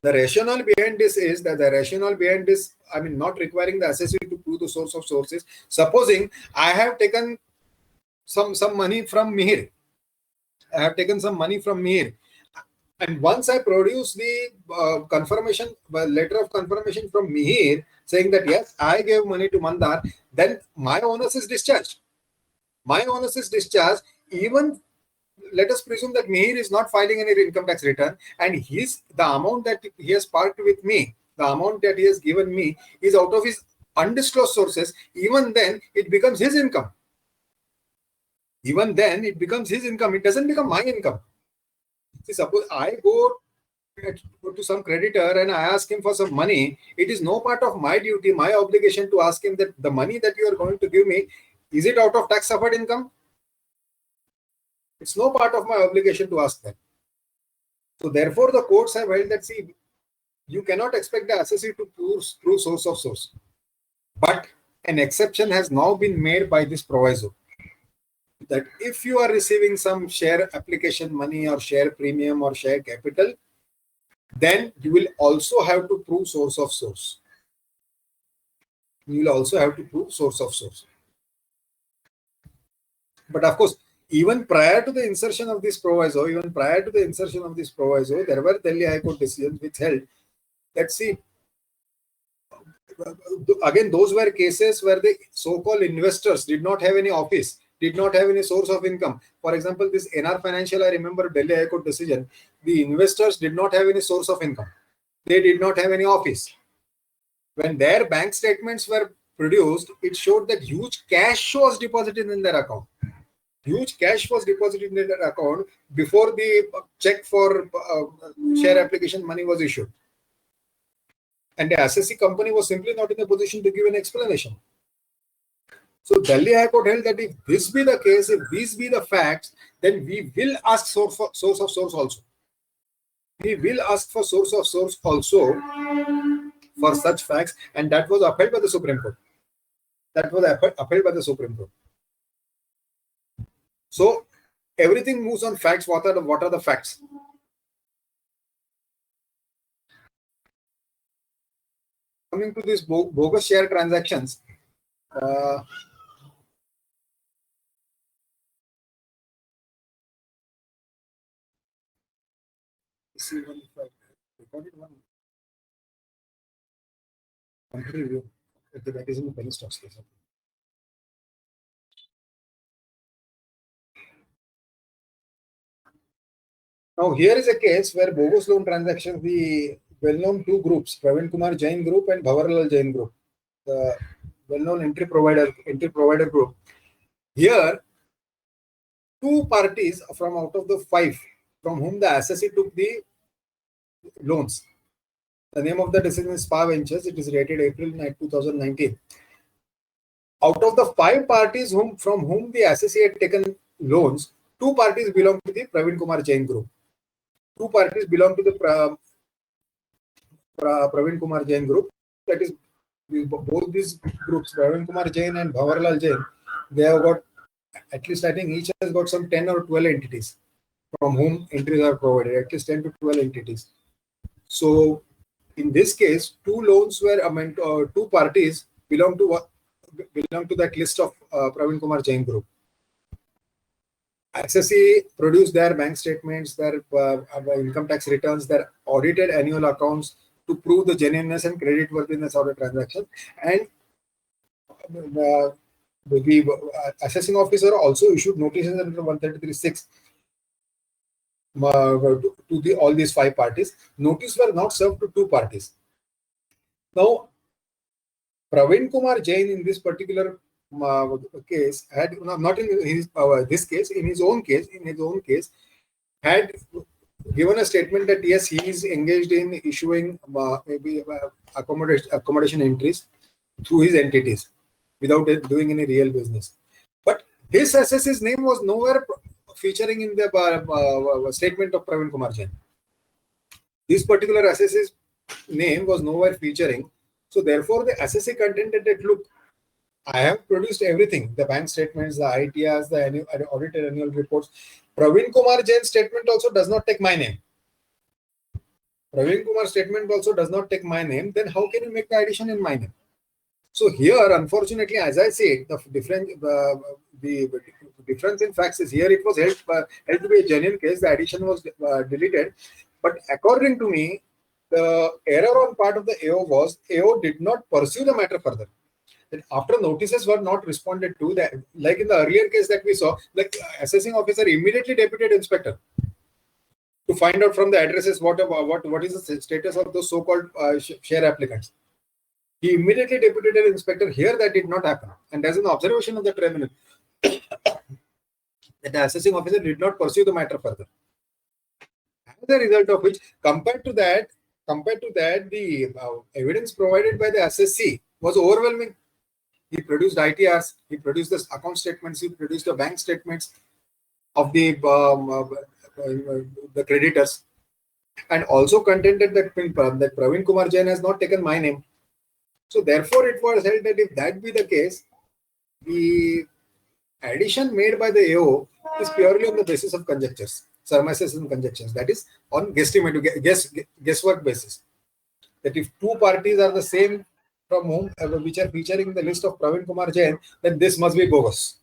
The rationale behind this is that not requiring the assessee to prove the source of sources. Supposing I have taken some money from Mihir. And once I produce the letter of confirmation from Mihir saying that yes, I gave money to Mandar, then my onus is discharged. Even let us presume that Mihir is not filing any income tax return, and the amount that he has parked with me, the amount that he has given me is out of his undisclosed sources. Even then, it becomes his income. It doesn't become my income. See, suppose I go to some creditor and I ask him for some money, it is no part of my duty, my obligation to ask him that the money that you are going to give me, is it out of tax suffered income? It's no part of my obligation to ask that. So therefore, the courts have held that, see, you cannot expect the assessee to prove source of source. But an exception has now been made by this proviso, that if you are receiving some share application money or share premium or share capital, then you will also have to prove source of source. But of course, even prior to the insertion of this proviso, there were Delhi High Court decisions which held that, see, again, those were cases where the so-called investors did not have any office. did not have any source of income. For example, this NR Financial, I remember Delhi High Court decision, the investors did not have any source of income. They did not have any office. When their bank statements were produced, it showed that huge cash was deposited in their account. Huge cash was deposited in their account before the check for share application money was issued. And the assessee company was simply not in a position to give an explanation. So Delhi High Court held that if this be the case, if these be the facts, then we will ask source of source also. We will ask for source of source also for such facts, and that was upheld by the Supreme Court. That was upheld by the Supreme Court. So everything moves on facts. What are the facts? Coming to these bogus share transactions, see if I recorded one. Review. That is in the penny stocks case. Now here is a case where bogus loan transactions, the well-known two groups, Praveen Kumar Jain Group and Bhavarlal Jain Group, the well-known entry provider group. Here, two parties from out of the 5 from whom the assessee took the loans. The name of the decision is Spa Ventures. It is dated April 9, 2019. Out of the 5 parties from whom the assessee had taken loans, 2 parties belong to the Praveen Kumar Jain Group. 2 parties belong to the Praveen Kumar Jain Group. That is, both these groups, Praveen Kumar Jain and Bhavarlal Jain, they have got, at least I think each has got some 10 or 12 entities from whom entries are provided, at least 10 to 12 entities. So in this case, 2 loans were, 2 parties belong to that list of Praveen Kumar Jain Group. Assessee produced their bank statements, their income tax returns, their audited annual accounts to prove the genuineness and creditworthiness of the transaction. And the assessing officer also issued notices under 133(6) to all these 5 parties. Notice were not served to 2 parties. Now, Praveen Kumar Jain in this particular case had not in his this case, in his own case, had given a statement that yes, he is engaged in issuing maybe accommodation entries through his entities without doing any real business. But his assessee's name was nowhere featuring in the statement of Praveen Kumar Jain. This particular assessee's name was nowhere featuring. So therefore, the assessee contended that, look, I have produced everything, the bank statements, the ITRs, the audited annual reports. Praveen Kumar Jain's statement also does not take my name. Praveen Kumar's statement also does not take my name. Then how can you make the addition in my name? So here, unfortunately, as I said, the difference in facts is here it was held to be a genuine case. The addition was deleted. But according to me, the error on part of the AO was AO did not pursue the matter further. That after notices were not responded to, that like in the earlier case that we saw, the assessing officer immediately deputed inspector to find out from the addresses what is the status of those so-called share applicants. He immediately deputed an inspector. Here that did not happen, and as an observation of the tribunal, that the assessing officer did not pursue the matter further. As a result of which, compared to that, the evidence provided by the assessee was overwhelming. He produced ITRs, he produced the account statements, he produced the bank statements of the creditors, and also contended that Praveen Kumar Jain has not taken my name. So therefore, it was held that if that be the case, the addition made by the AO is purely on the basis of conjectures, surmises and conjectures. That is on guesswork basis. That if 2 parties are the same from whom which are featuring the list of Praveen Kumar Jain, then this must be bogus.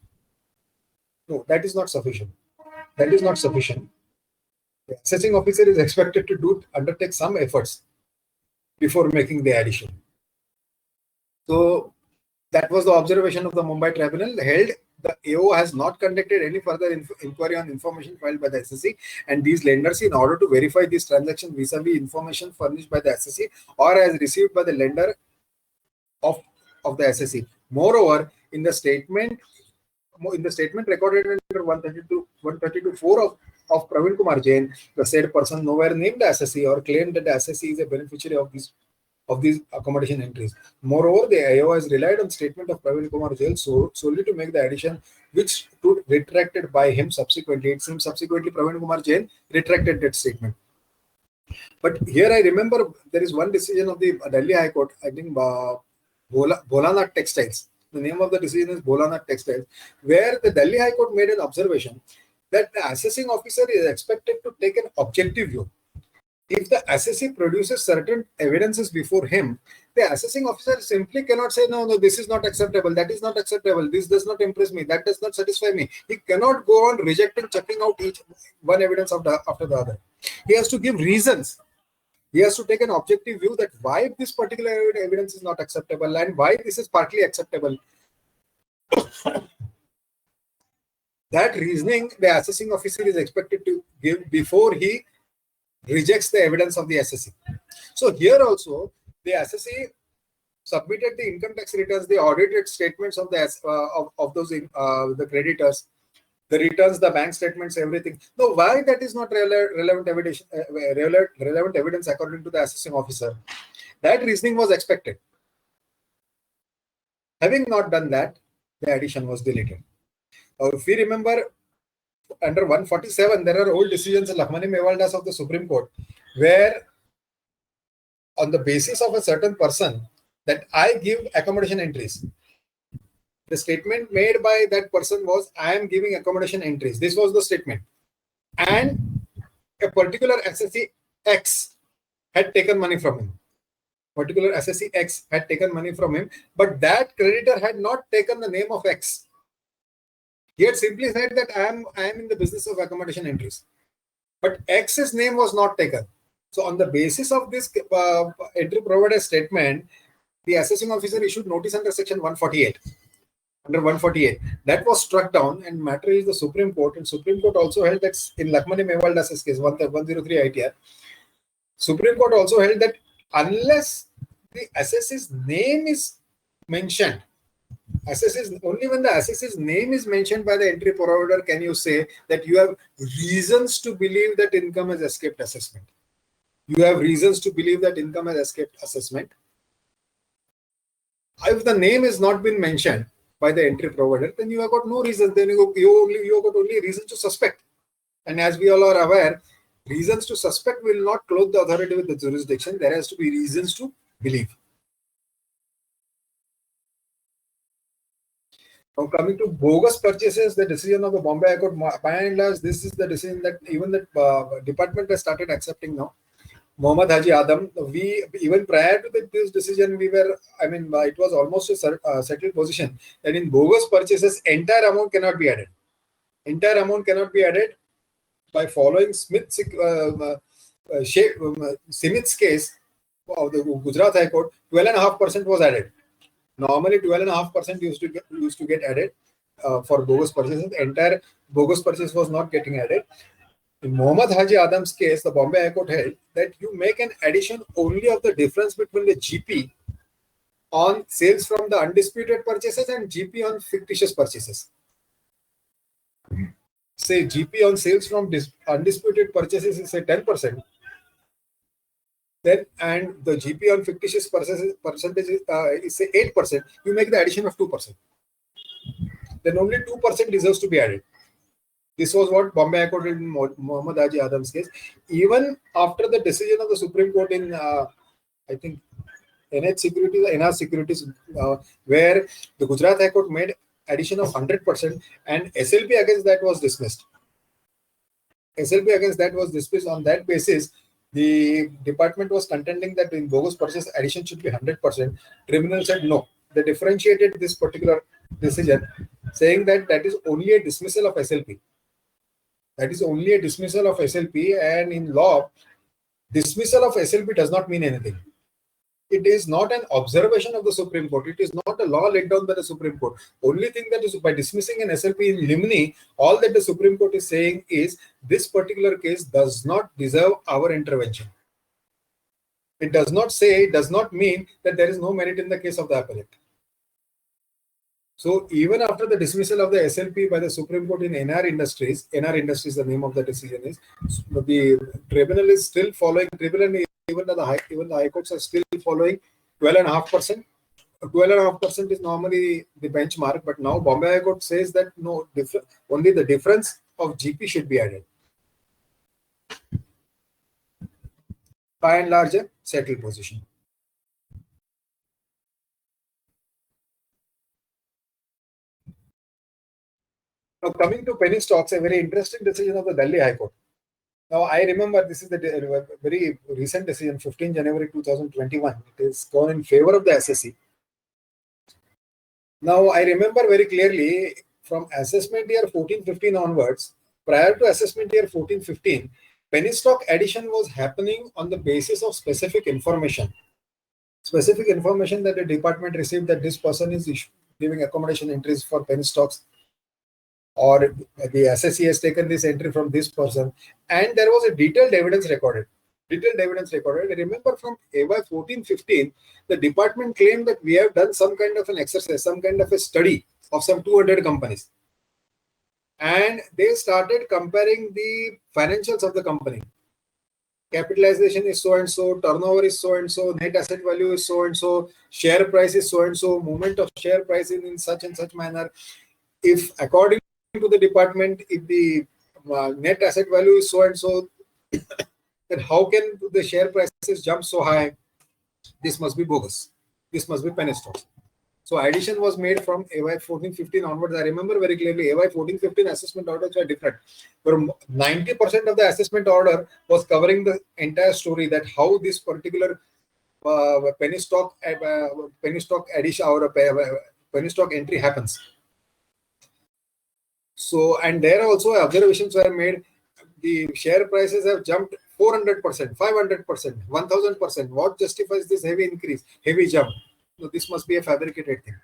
No, that is not sufficient. That is not sufficient. The assessing officer is expected to undertake some efforts before making the addition. So that was the observation of the Mumbai Tribunal, held the AO has not conducted any further inquiry on information filed by the SSE and these lenders in order to verify this transaction vis-a-vis information furnished by the SSE or as received by the lender of the SSE. Moreover, in the statement recorded under 132.4 of Praveen Kumar Jain, the said person nowhere named the SSE or claimed that the SSE is a beneficiary of these accommodation entries. Moreover, the AO has relied on statement of Praveen Kumar Jain solely to make the addition, which stood retracted by him subsequently. It seems subsequently Praveen Kumar Jain retracted that statement. But here I remember there is one decision of the Delhi High Court, I think Bholanath Textiles. The name of the decision is Bholanath Textiles, where the Delhi High Court made an observation that the assessing officer is expected to take an objective view. If the assessee produces certain evidences before him, the assessing officer simply cannot say, no, this is not acceptable, that is not acceptable, this does not impress me, that does not satisfy me. He cannot go on rejecting, checking out each one evidence after the other. He has to give reasons. He has to take an objective view that why this particular evidence is not acceptable and why this is partly acceptable. That reasoning the assessing officer is expected to give before he rejects the evidence of the SSE. So here also the SSE submitted the income tax returns, the audited statements of the the creditors, the returns, the bank statements, everything. Now, why that is not relevant evidence according to the assessing officer? That reasoning was expected. Having not done that, the addition was deleted. If we remember, under 147, there are old decisions in Lakhmani Mewaldas of the Supreme Court, where on the basis of a certain person that I give accommodation entries. The statement made by that person was, I am giving accommodation entries. This was the statement. And a particular SSE X had taken money from him. Particular SSE X had taken money from him, but that creditor had not taken the name of X. He had simply said that I am in the business of accommodation entries. But X's name was not taken. So on the basis of this entry provider statement, the assessing officer issued notice under section 148. Under 148. That was struck down and matter is the Supreme Court. And Supreme Court also held that in Lakhmani Mewaldas case, 103 ITR, Supreme Court also held that unless the assessee's name is mentioned, only when the assessee's name is mentioned by the entry provider can you say that you have reasons to believe that income has escaped assessment. You have reasons to believe that income has escaped assessment. If the name has not been mentioned by the entry provider, then you have got no reason. Then you have got only reason to suspect. And as we all are aware, reasons to suspect will not clothe the authority with the jurisdiction. There has to be reasons to believe. Now coming to bogus purchases, the decision of the Bombay High Court, by and large, this is the decision that even the department has started accepting now. Mohammad Haji Adam, we even prior to this decision, we were, it was almost a settled position that in bogus purchases, entire amount cannot be added. Entire amount cannot be added. By following Smith's case of the Gujarat High Court, 12.5% was added. Normally, 12.5% used to get added for bogus purchases. Entire bogus purchase was not getting added. In Mohammad Haji Adam's case, the Bombay High Court held that you make an addition only of the difference between the GP on sales from the undisputed purchases and GP on fictitious purchases. Say GP on sales from undisputed purchases is say 10%, then and the GP on fictitious percentage is say 8%, you make the addition of 2%. Then only 2% deserves to be added. This was what Bombay High Court did in Mohammad Haji Adam's case. Even after the decision of the Supreme Court in, I think, NH Securities, where the Gujarat High Court made addition of 100% and SLP against that was dismissed. SLP against that was dismissed. On that basis, the department was contending that in bogus purchase addition should be 100%. Tribunal said no. They differentiated this particular decision, saying that that is only a dismissal of SLP. That is only a dismissal of SLP, and in law, dismissal of SLP does not mean anything. It is not an observation of the Supreme Court. It is not a law laid down by the Supreme Court. Only thing that is, by dismissing an SLP in limine, all that the Supreme Court is saying is this particular case does not deserve our intervention. It does not say, it does not mean that there is no merit in the case of the appellate. So even after the dismissal of the SLP by the Supreme Court in NR Industries, the name of the decision is, the tribunal is still following, even the high courts are still following 12.5%. 12.5% is normally the benchmark, but now Bombay High Court says that no, only the difference of GP should be added. By and large, a settled position. Now coming to penny stocks, a very interesting decision of the Delhi High Court. Now I remember this is the very recent decision, 15 January 2021. It is gone in favor of the SSE. Now I remember very clearly from assessment year 14-15 onwards, prior to assessment year 14-15, penny stock addition was happening on the basis of specific information. Specific information that the department received that this person is giving accommodation entries for penny stocks, or the SSE has taken this entry from this person, and there was a detailed evidence recorded. I remember from AY 14-15, the department claimed that we have done some kind of an exercise, some kind of a study of some 200 companies. And they started comparing the financials of the company. Capitalization is so and so, turnover is so and so, net asset value is so and so, share price is so and so, movement of share price in such and such manner. If according to the department, if the net asset value is so and so, then how can the share prices jump so high? This must be bogus. This must be penny stocks. So addition was made from AY 14-15 onwards. I remember very clearly AY 14-15 assessment orders were different. Where 90% of the assessment order was covering the entire story, that how this particular penny stock addition or penny stock entry happens. So, and there also observations were made. The share prices have jumped 400%, 500%, 1000%. What justifies this heavy increase, heavy jump? So this must be a fabricated thing.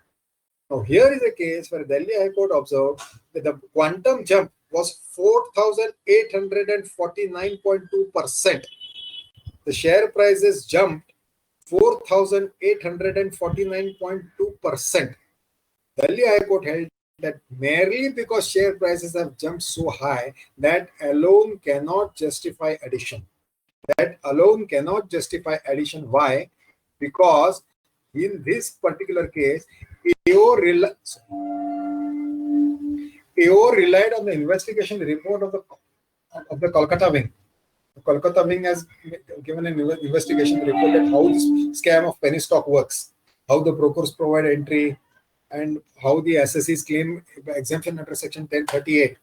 Now here is a case where Delhi High Court observed that the quantum jump was 4,849.2%. The share prices jumped 4,849.2%. Delhi High Court held that merely because share prices have jumped so high, that alone cannot justify addition. That alone cannot justify addition. Why? Because in this particular case, AO relied on the investigation report of the Kolkata wing. The Kolkata wing has given an investigation report that how this scam of penny stock works, how the brokers provide entry, and how the SSEs claim exemption under section 1038,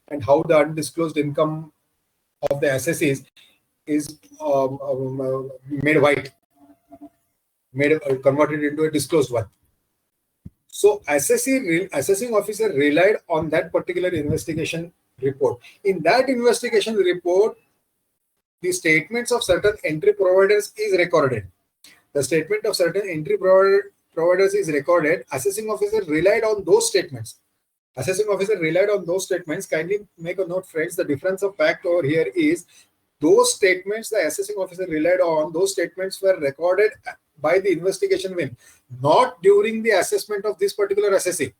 and how the undisclosed income of the SSEs is made white, converted into a disclosed one. So assessing officer relied on that particular investigation report. In that investigation report, the statements of certain entry providers is recorded. The statement of certain entry providers is recorded. Assessing officer relied on those statements. Kindly make a note, friends. The difference of fact over here is those statements the assessing officer relied on, those statements were recorded by the investigation wing, not during the assessment of this particular SSE.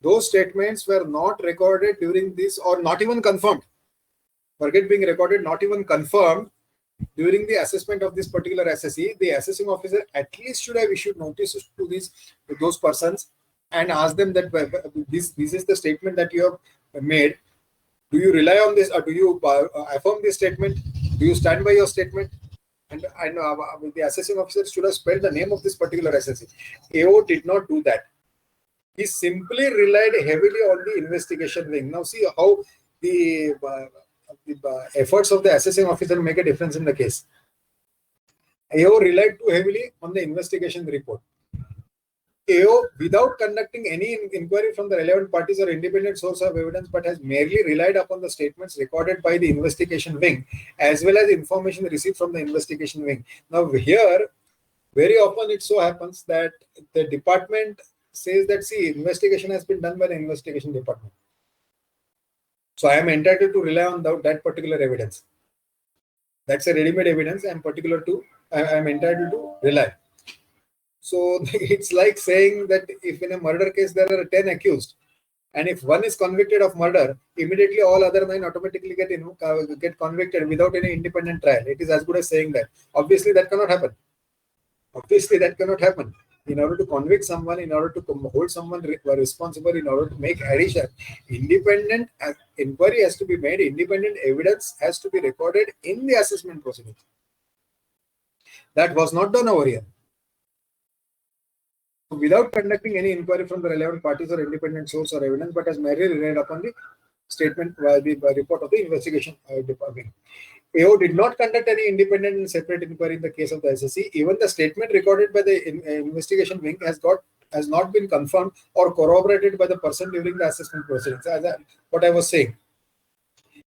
Those statements were not recorded during this, or not even confirmed. Forget being recorded, not even confirmed during the assessment of this particular SSE. The assessing officer at least should have issued notices to those persons and asked them that this is the statement that you have made. Do you rely on this, or do you affirm this statement? Do you stand by your statement? And the assessing officer should have spelled the name of this particular SSE. AO did not do that. He simply relied heavily on the investigation wing. Now see how the efforts of the assessing officer make a difference in the case. AO relied too heavily on the investigation report. AO, without conducting any inquiry from the relevant parties or independent source of evidence, but has merely relied upon the statements recorded by the investigation wing, as well as information received from the investigation wing. Now here, Very often it so happens that the department says that, see, investigation has been done by the investigation department. So I am entitled to rely on that particular evidence. That's a ready-made evidence. I am entitled to rely. So it's like saying that if in a murder case there are 10 accused, and if one is convicted of murder, immediately all other 9 automatically get convicted without any independent trial. It is as good as saying that. Obviously, that cannot happen. In order to convict someone, in order to hold someone responsible, in order to make addition, independent inquiry has to be made. Independent evidence has to be recorded in the assessment proceedings. That was not done over here. Without conducting any inquiry from the relevant parties or independent source or evidence, but has merely relied upon the statement the report of the investigation department. AO did not conduct any independent and separate inquiry in the case of the SSC. Even the statement recorded by the investigation wing has not been confirmed or corroborated by the person during the assessment proceedings. What I was saying,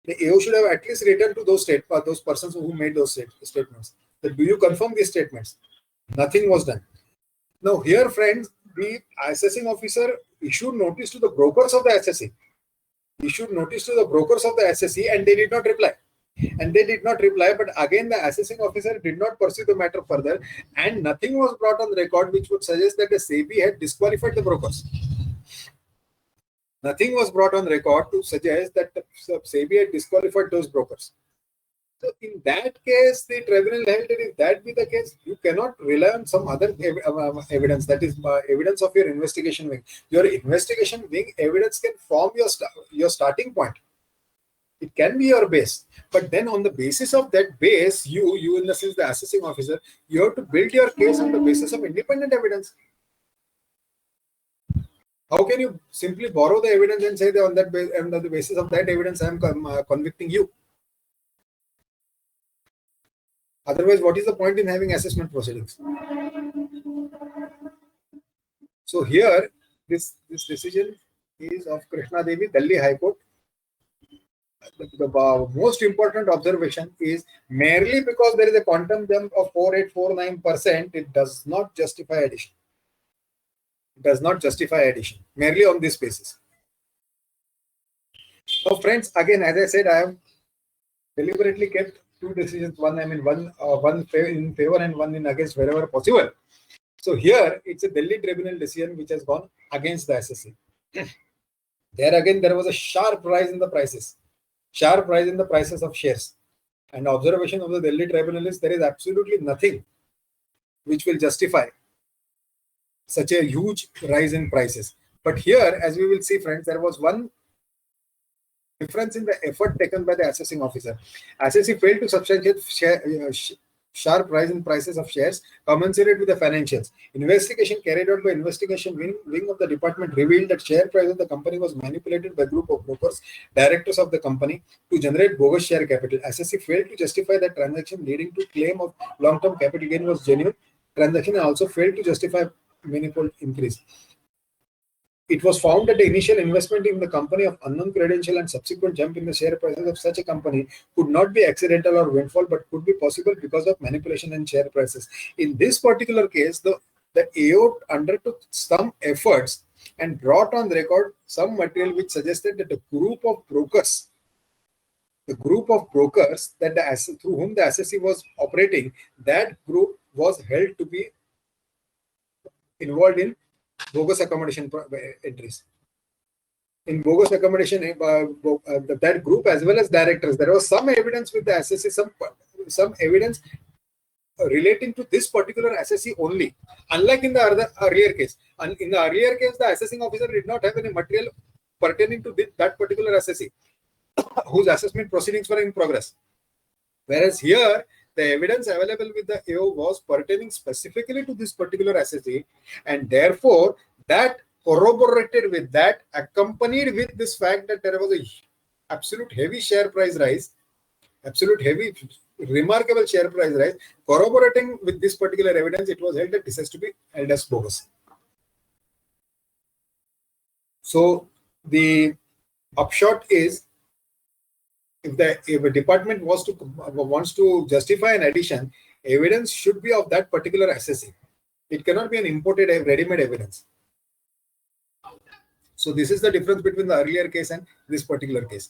the AO should have at least written to those persons who made those statements. That, do you confirm these statements? Nothing was done. Now here, friends, the assessing officer issued notice to the brokers of the SSC. And they did not reply. But again, the assessing officer did not pursue the matter further, and nothing was brought on record which would suggest that the SEBI had disqualified the brokers. Nothing was brought on record to suggest that the SEBI had disqualified those brokers. So in that case, the tribunal held that if that be the case, you cannot rely on some other evidence, that is evidence of your investigation wing. Your investigation wing evidence can form your starting point. It can be your base, but then on the basis of that base, you in the sense the assessing officer, you have to build your case on the basis of independent evidence. How can you simply borrow the evidence and say that on the basis of that evidence I am convicting you? Otherwise, what is the point in having assessment proceedings? So here, this decision is of Krishna Devi, Delhi High Court. The most important observation is merely because there is a quantum jump of 4849%, it does not justify addition. Merely on this basis. So friends, again, as I said, I have deliberately kept two decisions, one in favor and one in against wherever possible. So here it's a Delhi tribunal decision which has gone against the SSC. There again, there was a sharp rise in the prices of shares. And observation of the Delhi tribunal is there is absolutely nothing which will justify such a huge rise in prices. But here, as we will see, friends, there was one difference in the effort taken by the assessing officer. Assessee failed to substantiate sharp rise in prices of shares commensurate with the financials. Investigation carried out by investigation wing of the department revealed that share price of the company was manipulated by a group of brokers, directors of the company, to generate bogus share capital. Assessee failed to justify that transaction leading to claim of long-term capital gain was genuine transaction, and also failed to justify manifold increase. It was found that the initial investment in the company of unknown credential and subsequent jump in the share prices of such a company could not be accidental or windfall, but could be possible because of manipulation in share prices. In this particular case, the AO undertook some efforts and brought on record some material which suggested that the group of brokers that through whom the assessee was operating, that group was held to be involved in bogus accommodation entries. In bogus accommodation, that group as well as directors, there was some evidence with the assessee, some evidence relating to this particular assessee only. Unlike in the earlier case. And in the earlier case, the assessing officer did not have any material pertaining to that particular assessee whose assessment proceedings were in progress. Whereas here, the evidence available with the AO was pertaining specifically to this particular assessee, and therefore that corroborated with that, accompanied with this fact that there was a absolute heavy share price rise, remarkable share price rise, corroborating with this particular evidence, it was held that this has to be held as bogus. So the upshot is, if a department wants to justify an addition, evidence should be of that particular assessee. It cannot be an imported ready-made evidence. So this is the difference between the earlier case and this particular case.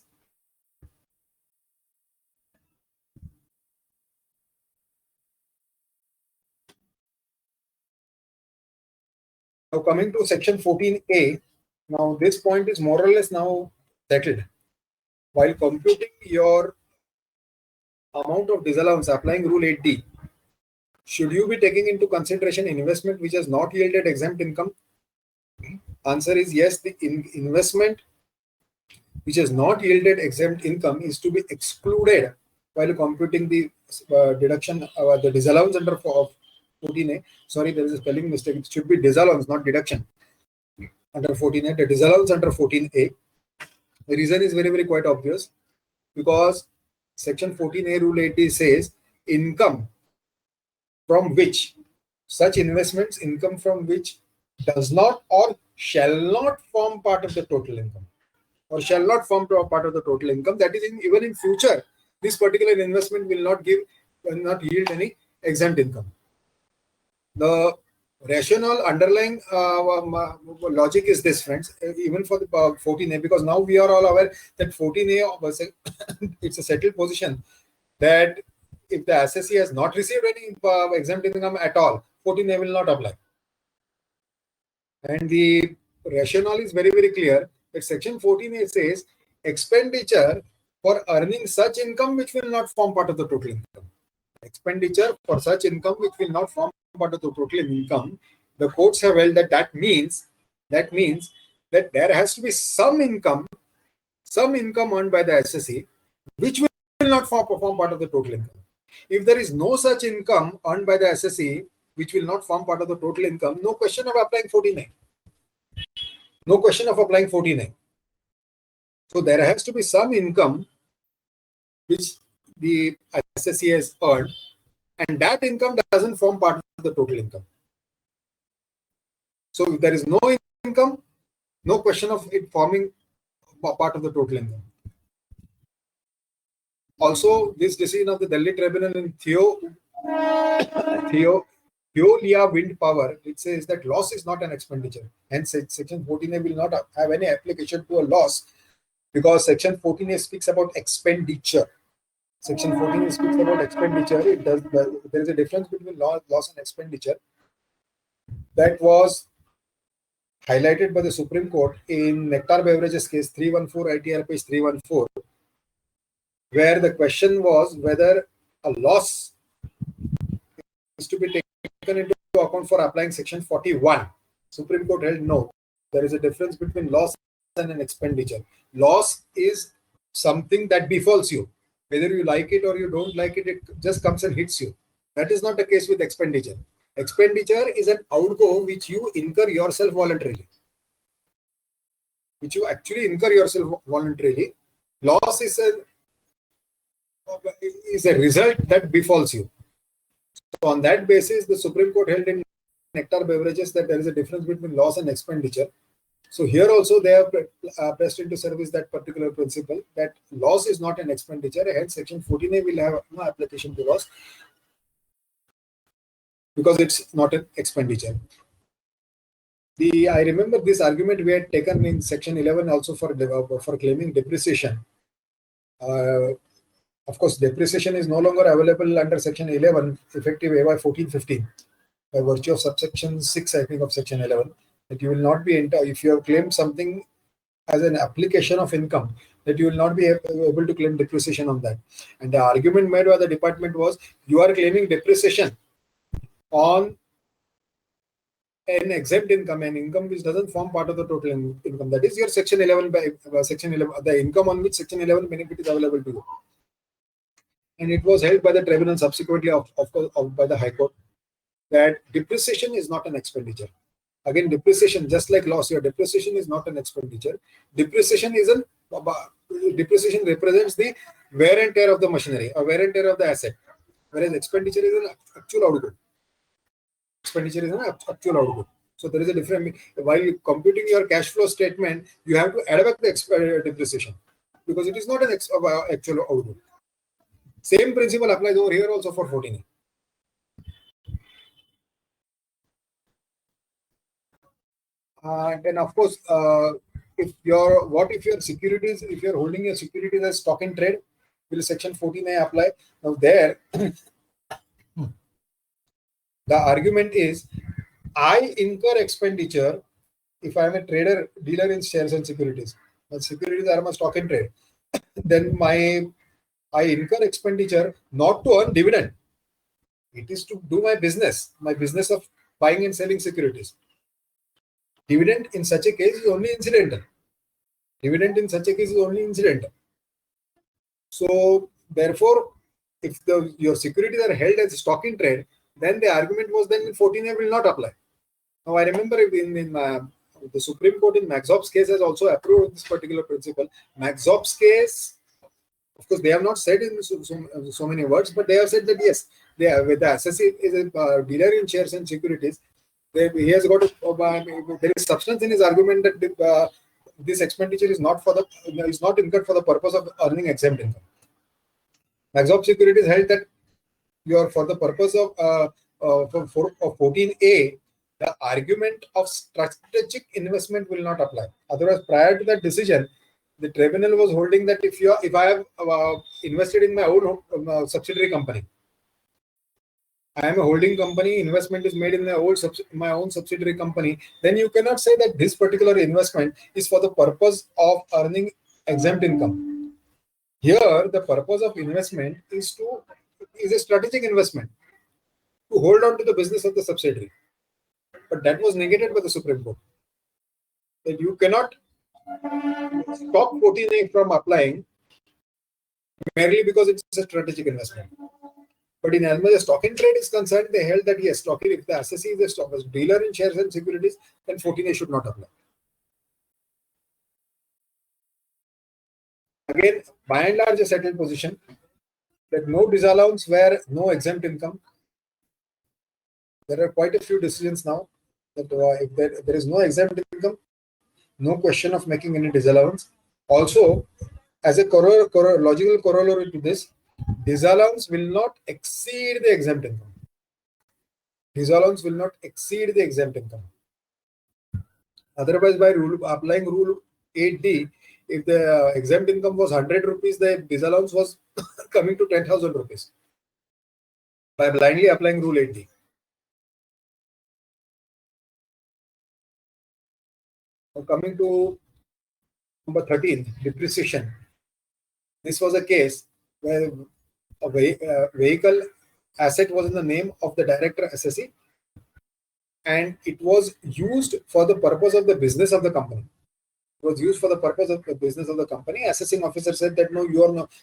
Now coming to section 14A, now this point is more or less now settled. While computing your amount of disallowance, applying rule 8D, should you be taking into consideration investment which has not yielded exempt income? Answer is yes. The investment which has not yielded exempt income is to be excluded while computing the deduction, the disallowance under 14A. Sorry, there is a spelling mistake. It should be disallowance, not deduction. Under 14A, the disallowance under 14A. The reason is very, very quite obvious, because section 14A rule 80 says income from which such investments, income from which does not or shall not form part of the total income, or shall not form part of the total income. That is, even in future, this particular investment will not yield any exempt income. The rationale underlying logic is this, friends, even for the 14A, because now we are all aware that 14A, it's a settled position that if the assessee has not received any exempt income at all, 14A will not apply. And the rationale is very, very clear that section 14A says expenditure for earning such income which will not form part of the total income. Expenditure for such income which will not form part of the total income. The courts have held that that means that there has to be some income earned by the assessee which will not form part of the total income. If there is no such income earned by the assessee which will not form part of the total income, no question of applying 14A. No question of applying 14A. So there has to be some income which the assessee has earned, and that income doesn't form part of the total income. So if there is no income, no question of it forming part of the total income. Also, this decision of the Delhi Tribunal in Veolia Wind Power, it says that loss is not an expenditure. Hence, section 14A will not have any application to a loss, because section 14A speaks about expenditure. Section 14A speaks about expenditure. There is a difference between loss and expenditure. That was highlighted by the Supreme Court in Nectar Beverages case 314 ITR page 314, where the question was whether a loss is to be taken into account for applying section 41. Supreme Court held no. There is a difference between loss and an expenditure. Loss is something that befalls you. Whether you like it or you don't like it, it just comes and hits you. That is not the case with expenditure. Expenditure is an outgo which you incur yourself voluntarily. Which you actually incur yourself voluntarily. Loss is a result that befalls you. So on that basis, the Supreme Court held in Nectar Beverages that there is a difference between loss and expenditure. So here also they have pressed into service that particular principle, that loss is not an expenditure. Hence, section 14A will have no application to loss because it's not an expenditure. I remember this argument we had taken in section 11 also for claiming depreciation. Of course, depreciation is no longer available under section 11 effective AY 1415 by virtue of subsection 6, I think, of section 11. That you will not be if you have claimed something as an application of income, that you will not be able to claim depreciation on that. And the argument made by the department was, you are claiming depreciation on an exempt income, an income which doesn't form part of the total income. That is your section 11 the income on which section 11 benefit is available to you. And it was held by the tribunal subsequently, by the High Court, that depreciation is not an expenditure. Again, depreciation, just like loss, your depreciation is not an expenditure. Depreciation represents the wear and tear of the machinery or wear and tear of the asset, whereas expenditure is an actual output. Expenditure is an actual output. So there is a difference. While computing your cash flow statement, you have to add back the depreciation because it is not an actual output. Same principle applies over here also for 14A. Then of course, if your securities, if you're holding your securities as stock in trade, will Section 14A apply? Now there, the argument is, I incur expenditure if I am a trader, dealer in shares and securities. But securities are my stock in trade. Then I incur expenditure not to earn dividend. It is to do my business of buying and selling securities. Dividend in such a case is only incidental. So therefore, if your securities are held as stock in trade, then the argument was then 14A will not apply. Now I remember in the Supreme Court in Maxop's case has also approved this particular principle. Maxop's case, of course, they have not said in so many words, but they have said that yes, with the assessee is a dealer in shares and securities. He has got there is substance in his argument that this expenditure is not incurred for the purpose of earning exempt income. Maxop Securities held that for the purpose of 14A, the argument of strategic investment will not apply. Otherwise, prior to that decision, the tribunal was holding that if I have invested in my own subsidiary company, I am a holding company, investment is made in my own subsidiary company, then you cannot say that this particular investment is for the purpose of earning exempt income. Here, the purpose of investment is a strategic investment to hold on to the business of the subsidiary. But that was negated by the Supreme Court. That you cannot stop 14A from applying merely because it's a strategic investment. But in as much as stock in trade is concerned, they held that yes, if the assessee is a dealer in shares and securities, then 14A should not apply. Again, by and large, a settled position that no disallowance where no exempt income. There are quite a few decisions now that if there is no exempt income, no question of making any disallowance. Also, as a logical corollary to this, disallowance will not exceed the exempt income. Otherwise, by applying rule 8D, if the exempt income was 100 rupees, the disallowance was coming to 10,000 rupees by blindly applying rule 8D. Now coming to number 13, depreciation. This was a case where a vehicle asset was in the name of the director assessee, and it was used for the purpose of the business of the company. Assessing officer said that no,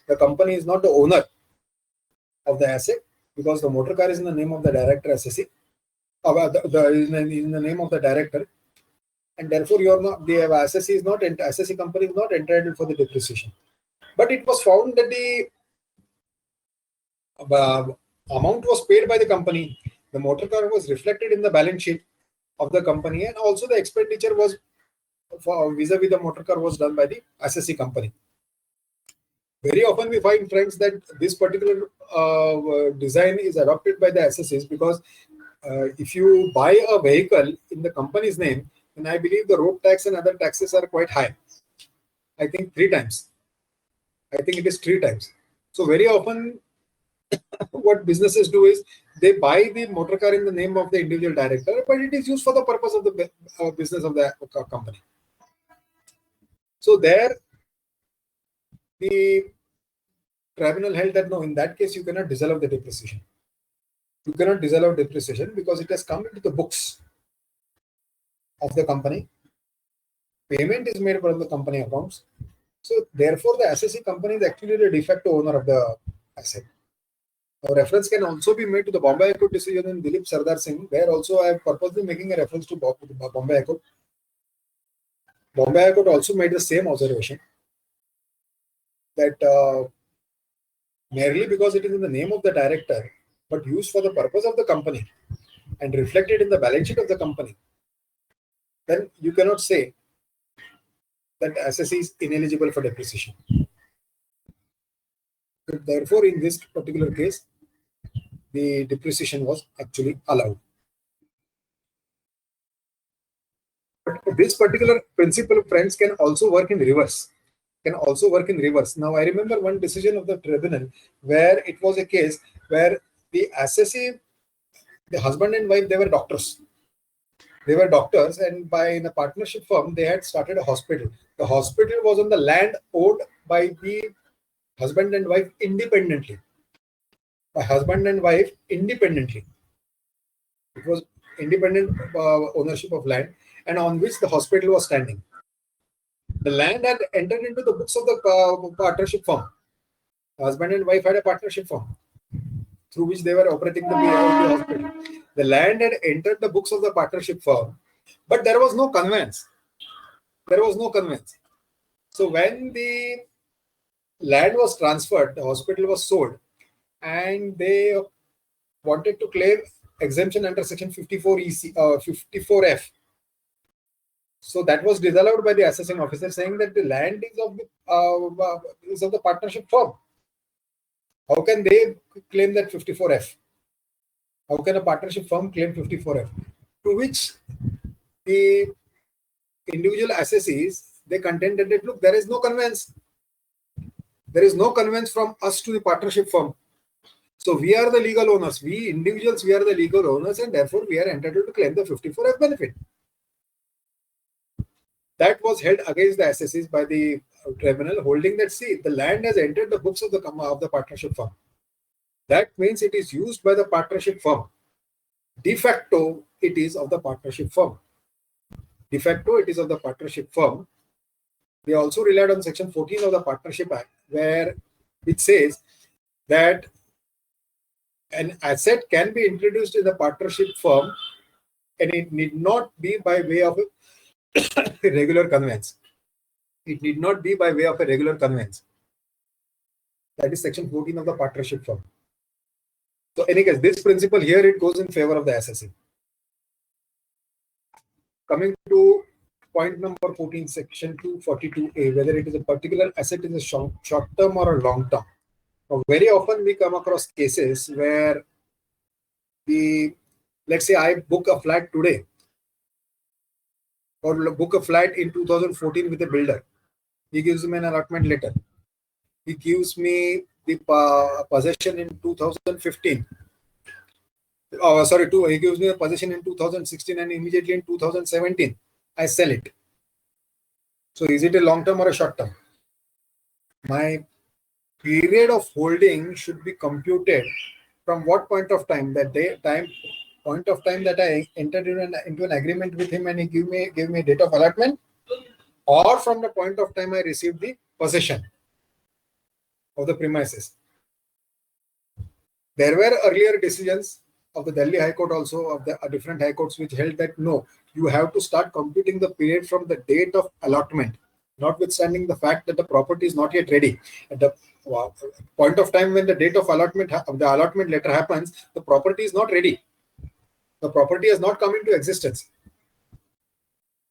the company is not the owner of the asset because the motor car is in the name of the director assessee, in the name of the director, and therefore the assessee company is not entitled for the depreciation. But it was found that the amount was paid by the company. The motor car was reflected in the balance sheet of the company, and also the expenditure was vis-a-vis the motor car was done by the assessee company. Very often we find, friends, that this particular design is adopted by the assessees because if you buy a vehicle in the company's name, then I believe the road tax and other taxes are quite high. I think 3 times. I think it is 3 times. So very often what businesses do is they buy the motor car in the name of the individual director, but it is used for the purpose of the business of the company. So there, the tribunal held that no, in that case, you cannot disallow the depreciation. You cannot disallow depreciation because it has come into the books of the company. Payment is made from the company accounts. So therefore, the assessee company is actually the de facto owner of the asset. A reference can also be made to the Bombay High Court decision in Dilip Sardar Singh, where also I am purposely making a reference to Bombay High Court. Bombay High Court also made the same observation that merely because it is in the name of the director, but used for the purpose of the company and reflected in the balance sheet of the company, then you cannot say that assessee is ineligible for depreciation. Therefore, in this particular case, the depreciation was actually allowed. But This particular principle, friends, can also work in reverse. Now, I remember one decision of the tribunal where it was a case where the assessee, the husband and wife, they were doctors. And in a partnership firm, they had started a hospital. The hospital was on the land owned by the husband and wife independently. It was independent ownership of land, and on which the hospital was standing. The land had entered into the books of the partnership firm. Husband and wife had a partnership firm through which they were operating the hospital. The land had entered the books of the partnership firm, but there was no conveyance. So when the land was transferred, the hospital was sold, and they wanted to claim exemption under section 54F. So that was disallowed by the assessing officer, saying that the land is of the partnership firm. How can they claim that 54F? How can a partnership firm claim 54F? To which the individual assessees, they contended that, look, there is no conveyance. There is no conveyance from us to the partnership firm. So we are the legal owners. We individuals, we are the legal owners, and therefore we are entitled to claim the 54F benefit. That was held against the assessees by the tribunal, holding that, see, the land has entered the books of the partnership firm. That means it is used by the partnership firm. De facto, it is of the partnership firm. They also relied on section 14 of the Partnership Act, where it says that an asset can be introduced in the partnership firm, and it need not be by way of a regular conveyance. That is section 14 of the partnership firm. So, any case, this principle here, it goes in favor of the assessee. Coming to point number 14, section 242A, whether it is a particular asset is a short term or a long term. Now, very often we come across cases where let's say I book a flat today, or book a flat in 2014 with a builder. He gives me an allotment letter. He gives me the possession in 2015. He gives me a possession in 2016, and immediately in 2017, I sell it. So is it a long term or a short term? My period of holding should be computed from what point of time? Point of time that I entered into an agreement with him and he gave me a date of allotment, or from the point of time I received the possession of the premises. There were earlier decisions of the Delhi High Court, also of the different high courts, which held that no, you have to start computing the period from the date of allotment, notwithstanding the fact that the property is not yet ready. At the point of time when the date of allotment, the allotment letter happens, the property is not ready. The property has not come into existence.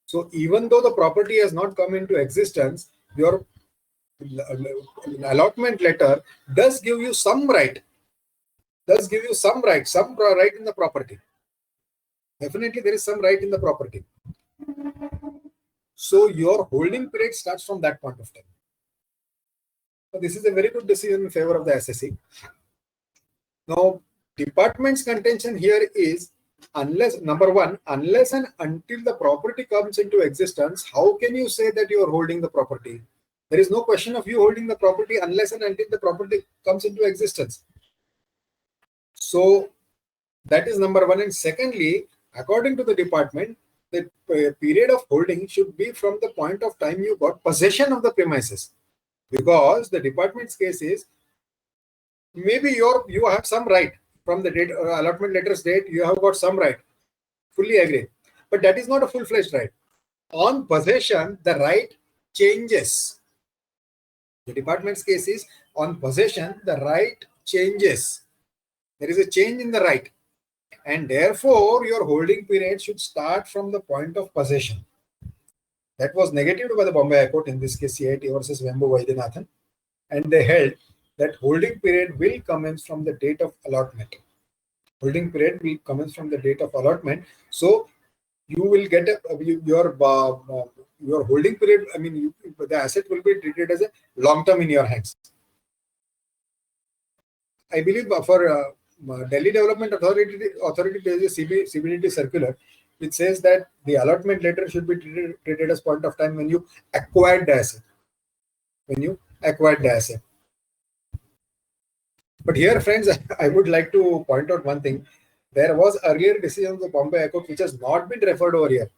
So even though the property has not come into existence, your allotment letter does give you some right. Some right in the property. Definitely there is some right in the property. So your holding period starts from that point of time. So this is a very good decision in favor of the assessee. Now, department's contention here is, unless and until the property comes into existence, how can you say that you are holding the property? There is no question of you holding the property unless and until the property comes into existence. So that is number one. And secondly, according to the department, the period of holding should be from the point of time you got possession of the premises. Because the department's case is, maybe you have some right from the date allotment letter's date, you have got some right. Fully agree. But that is not a full-fledged right. On possession, the right changes. The department's case is, on possession, the right changes. There is a change in the right. And therefore, your holding period should start from the point of possession. That was negated by the Bombay High Court, in this case CIT versus Vembu Vaidyanathan. And they held that holding period will commence from the date of allotment. So you will get your holding period. I mean, the asset will be treated as a long term in your hands. I believe for Delhi Development Authority, there is a CBDT circular which says that the allotment letter should be treated as point of time when you acquired the asset. But here, friends, I would like to point out one thing. There was earlier decision of the Bombay High Court which has not been referred over here.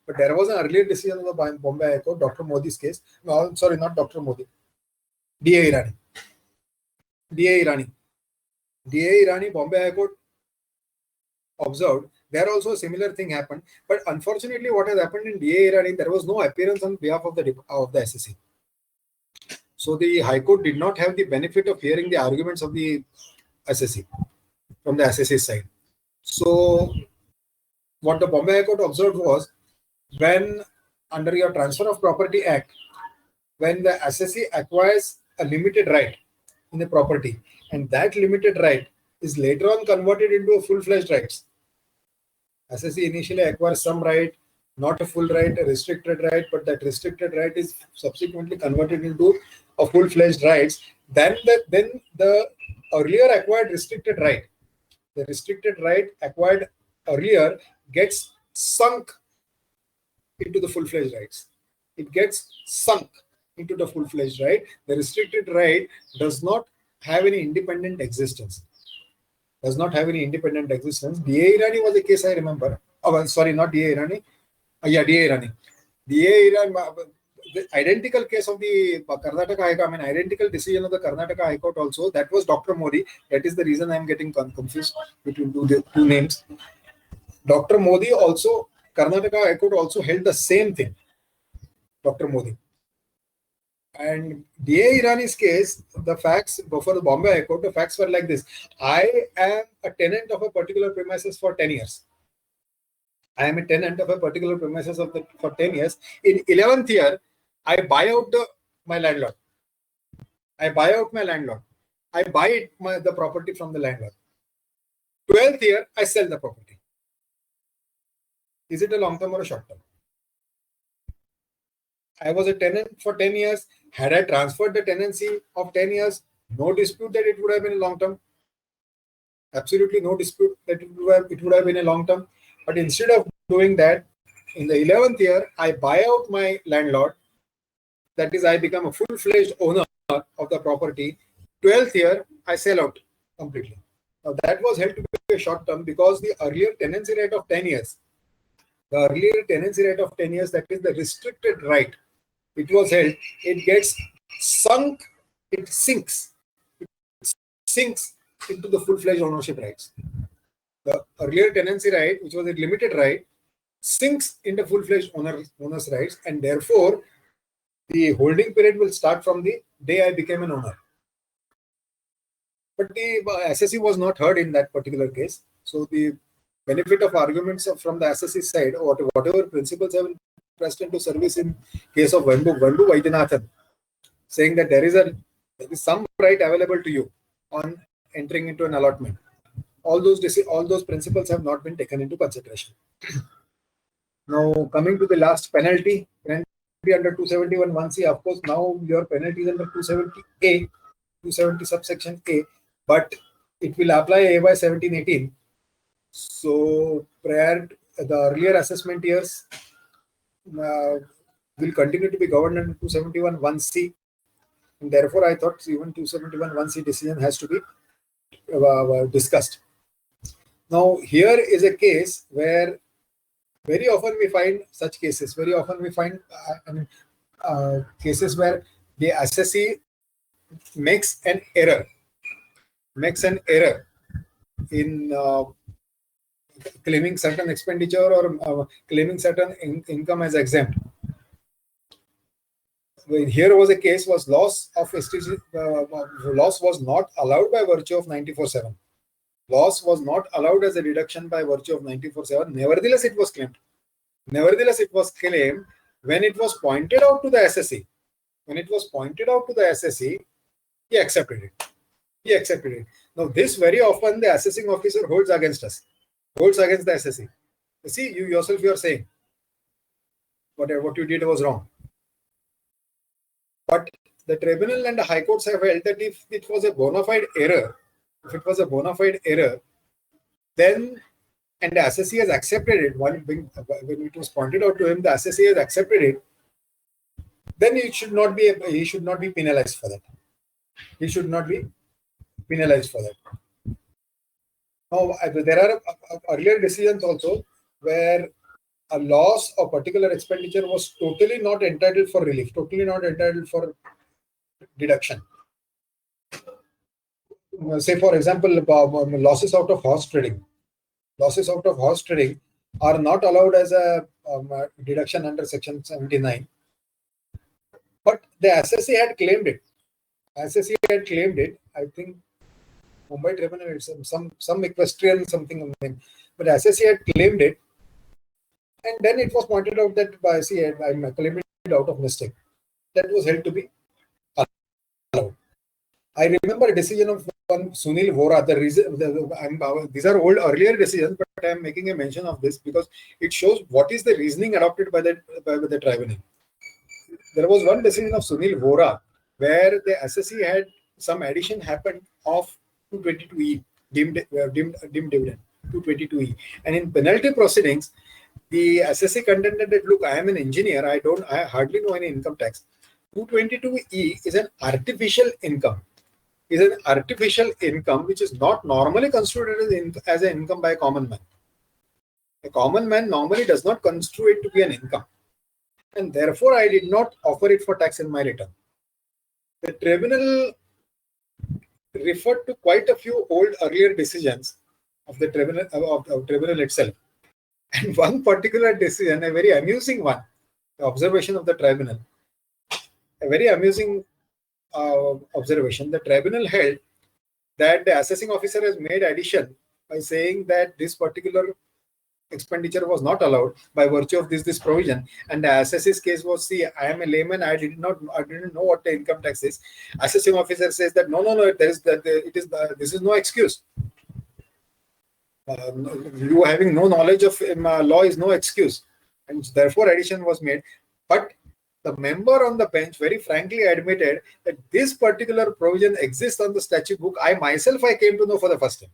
But there was an earlier decision of the Bombay High Court, Dr. Modi's case. No, sorry, not Dr. Modi. D.A. Irani, Bombay High Court observed. There also a similar thing happened. But unfortunately, what has happened in D.A. Irani, there was no appearance on behalf of the SSC. So the High Court did not have the benefit of hearing the arguments of the SSC from the SSC side. So what the Bombay High Court observed was, when under your Transfer of Property Act, when the SSC acquires a limited right in the property, and that limited right is later on converted into a full-fledged rights. SSC initially acquires some right, not a full right, a restricted right, but that restricted right is subsequently converted into a full-fledged rights. Then the earlier acquired restricted right, the restricted right acquired earlier gets sunk into the full-fledged rights. It gets sunk into the full-fledged right. The restricted right does not have any independent existence. D.A. Irani was a case I remember. Oh, sorry, not D.A. Irani. D.A. Irani. The identical case of the Karnataka High Court, identical decision of the Karnataka High Court also, that was Dr. Modi. That is the reason I am getting confused between the two names. Dr. Modi also, Karnataka High Court also held the same thing. Dr. Modi. And D.A. Irani's case, the facts before the Bombay High Court, the facts were like this. I am a tenant of a particular premises for 10 years. For 10 years. In 11th year, I buy out my landlord. I buy the property from the landlord. 12th year, I sell the property. Is it a long term or a short term? I was a tenant for 10 years. Had I transferred the tenancy of 10 years, no dispute that it would have been a long term. Absolutely no dispute that it would have been a long term. But instead of doing that, in the 11th year, I buy out my landlord. That is, I become a full-fledged owner of the property. 12th year, I sell out completely. Now, that was held to be a short term because the earlier tenancy right of 10 years, that is the restricted right, it was held, it gets sunk, it sinks into the full-fledged ownership rights. The earlier tenancy right, which was a limited right, sinks into full-fledged owner's rights, and therefore the holding period will start from the day I became an owner. But the SSC was not heard in that particular case. So the benefit of arguments from the SSC side, or whatever principles have been pressed into service in case of Vandu Vaidyanathan, saying that there is some right available to you on entering into an allotment. All those principles have not been taken into consideration. Now, coming to the last penalty under 271(1)(c), of course, now your penalty is under 270A, 270 subsection A, but it will apply AY 1718. So, prior the earlier assessment years will continue to be governed under 271(1)(c), and therefore I thought even 271(1)(c) decision has to be discussed. Now, here is a case where very often we find such cases. Very often we find cases where the assessee makes an error in claiming certain expenditure or claiming certain income as exempt. Here was a case was loss of STC, loss was not allowed by virtue of 94(7). Loss was not allowed as a deduction by virtue of 94(7). Nevertheless, it was claimed. When it was pointed out to the SSC. He accepted it. Now, this very often the assessing officer holds against us. holds against the SSE. You see, you yourself you are saying what you did was wrong. But the tribunal and the high courts have held that if it was a bona fide error, then, and the SSE has accepted it, when it was pointed out to him, the SSE has accepted it, then he should not be penalized for that. He should not be penalized for that. Now, there are earlier decisions also where a loss of particular expenditure was totally not entitled for relief, totally not entitled for deduction. Say, for example, losses out of horse trading. Losses out of horse trading are not allowed as a deduction under Section 79. But the SSE had claimed it. I think Mumbai Tribunal, some equestrian something, but SSE had claimed it, and then it was pointed out that I claimed it out of mistake. That was held to be allowed. I remember a decision of one Sunil Vora. These are old earlier decisions, but I am making a mention of this because it shows what is the reasoning adopted by the tribunal. There was one decision of Sunil Vora where the SSE had some addition happened of 222E, deemed dividend, 222E. And in penalty proceedings, the SSE contended that, look, I am an engineer, I hardly know any income tax. 222E is an artificial income. Which is not normally considered as an income by a common man. A common man normally does not construe it to be an income. And therefore, I did not offer it for tax in my return. The tribunal referred to quite a few earlier decisions of the tribunal itself. And one particular decision, a very amusing one, the observation of the tribunal, a very amusing observation. The tribunal held that the assessing officer has made addition by saying that this particular expenditure was not allowed by virtue of this provision, and the assessor's case was, see, I am a layman, I didn't know what the income tax is. Assessing officer says that no, this is no excuse. You having no knowledge of law is no excuse, and therefore addition was made. But the member on the bench very frankly admitted that this particular provision exists on the statute book. I came to know for the first time.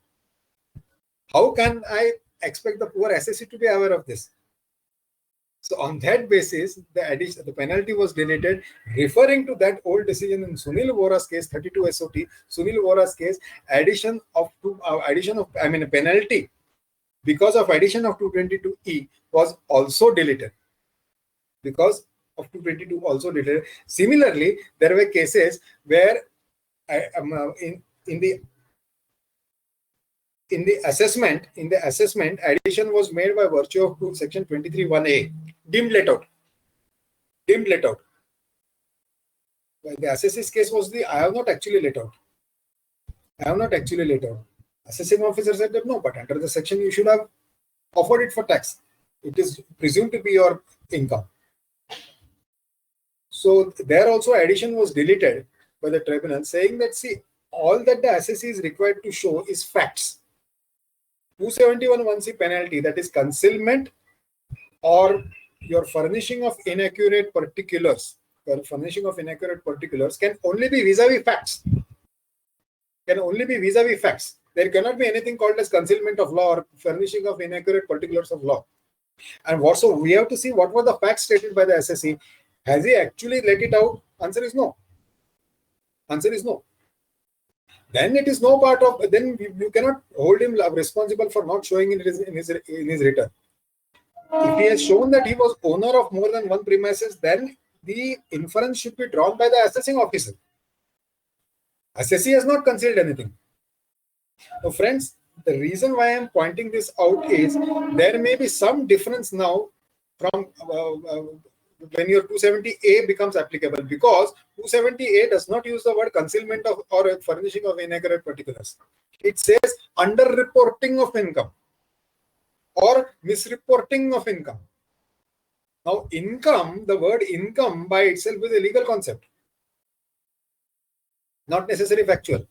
How can I expect the poor SSE to be aware of this? So on that basis, the penalty was deleted, referring to that old decision in Sunil Vora's case, 32 SOT. Sunil Vora's case, a penalty because of addition of 222E was also deleted. Because of 222 also deleted. Similarly, there were cases where in the assessment, addition was made by virtue of Section 23(1)(a), deemed let out. Well, the assessor's case was I have not actually let out. Assessing officer said that no, but under the section you should have offered it for tax. It is presumed to be your income. So there also addition was deleted by the tribunal, saying that, see, all that the assessee is required to show is facts. 271(1)(c) penalty, that is concealment or your furnishing of inaccurate particulars. Can only be vis-a-vis facts. There cannot be anything called as concealment of law or furnishing of inaccurate particulars of law. And also, we have to see what were the facts stated by the SSE. Has he actually let it out? Answer is no. Then it is no part of. Then you cannot hold him responsible for not showing it in his return. If he has shown that he was owner of more than one premises, then the inference should be drawn by the assessing officer. Assessee has not concealed anything. So, friends, the reason why I am pointing this out is there may be some difference now from when your 270A becomes applicable, because 270A does not use the word concealment of or furnishing of inaccurate particulars. It says underreporting of income or misreporting of income. Now, income, the word income by itself is a legal concept, not necessarily factual.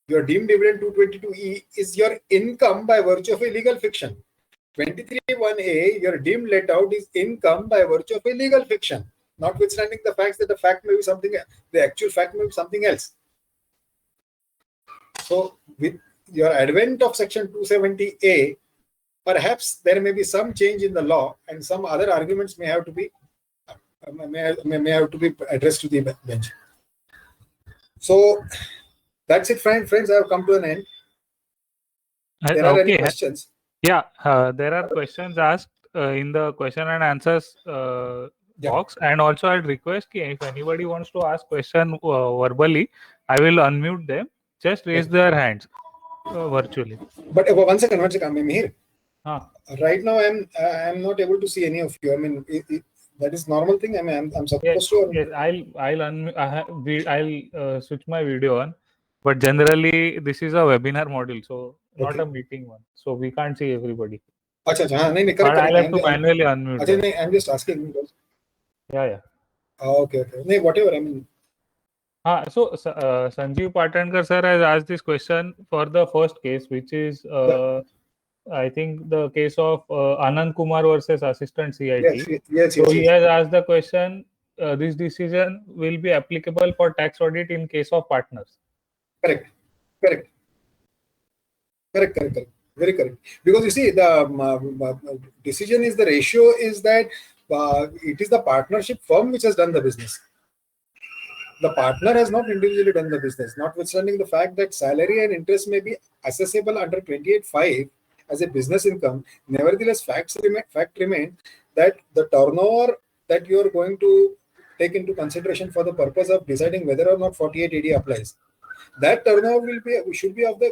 Your deemed dividend 222E is your income by virtue of a legal fiction. 23(1)A, your deemed let out is income by virtue of a legal fiction, notwithstanding the facts that the fact may be something, the actual fact may be something else. So with your advent of section 270A, perhaps there may be some change in the law and some other arguments may have to be addressed to the bench. So that's it, friends. I have come to an end. There are any questions? Yeah, there are questions asked in the question and answers box, and also I'd request if anybody wants to ask question verbally, I will unmute them. Just raise their hands virtually. But one second, I'm here. Huh. Right now, I'm not able to see any of you. I mean, that is normal thing. I mean, I'm supposed to. Yes, I'll switch my video on. But generally, this is a webinar module, so not a meeting one. So we can't see everybody. Correct. I'll have to manually unmute. I'm just asking. Yeah. Okay. No, whatever. I mean. So Sanjeev Patankar sir has asked this question for the first case, which is I think the case of Anand Kumar versus Assistant CIT. Yes. He has asked the question: this decision will be applicable for tax audit in case of partners. Correct. Very correct. Because you see, the decision is the ratio is that it is the partnership firm which has done the business. The partner has not individually done the business, notwithstanding the fact that salary and interest may be accessible under 28(5) as a business income. Nevertheless, fact remains that the turnover that you are going to take into consideration for the purpose of deciding whether or not 48AD applies, that turnover should be of the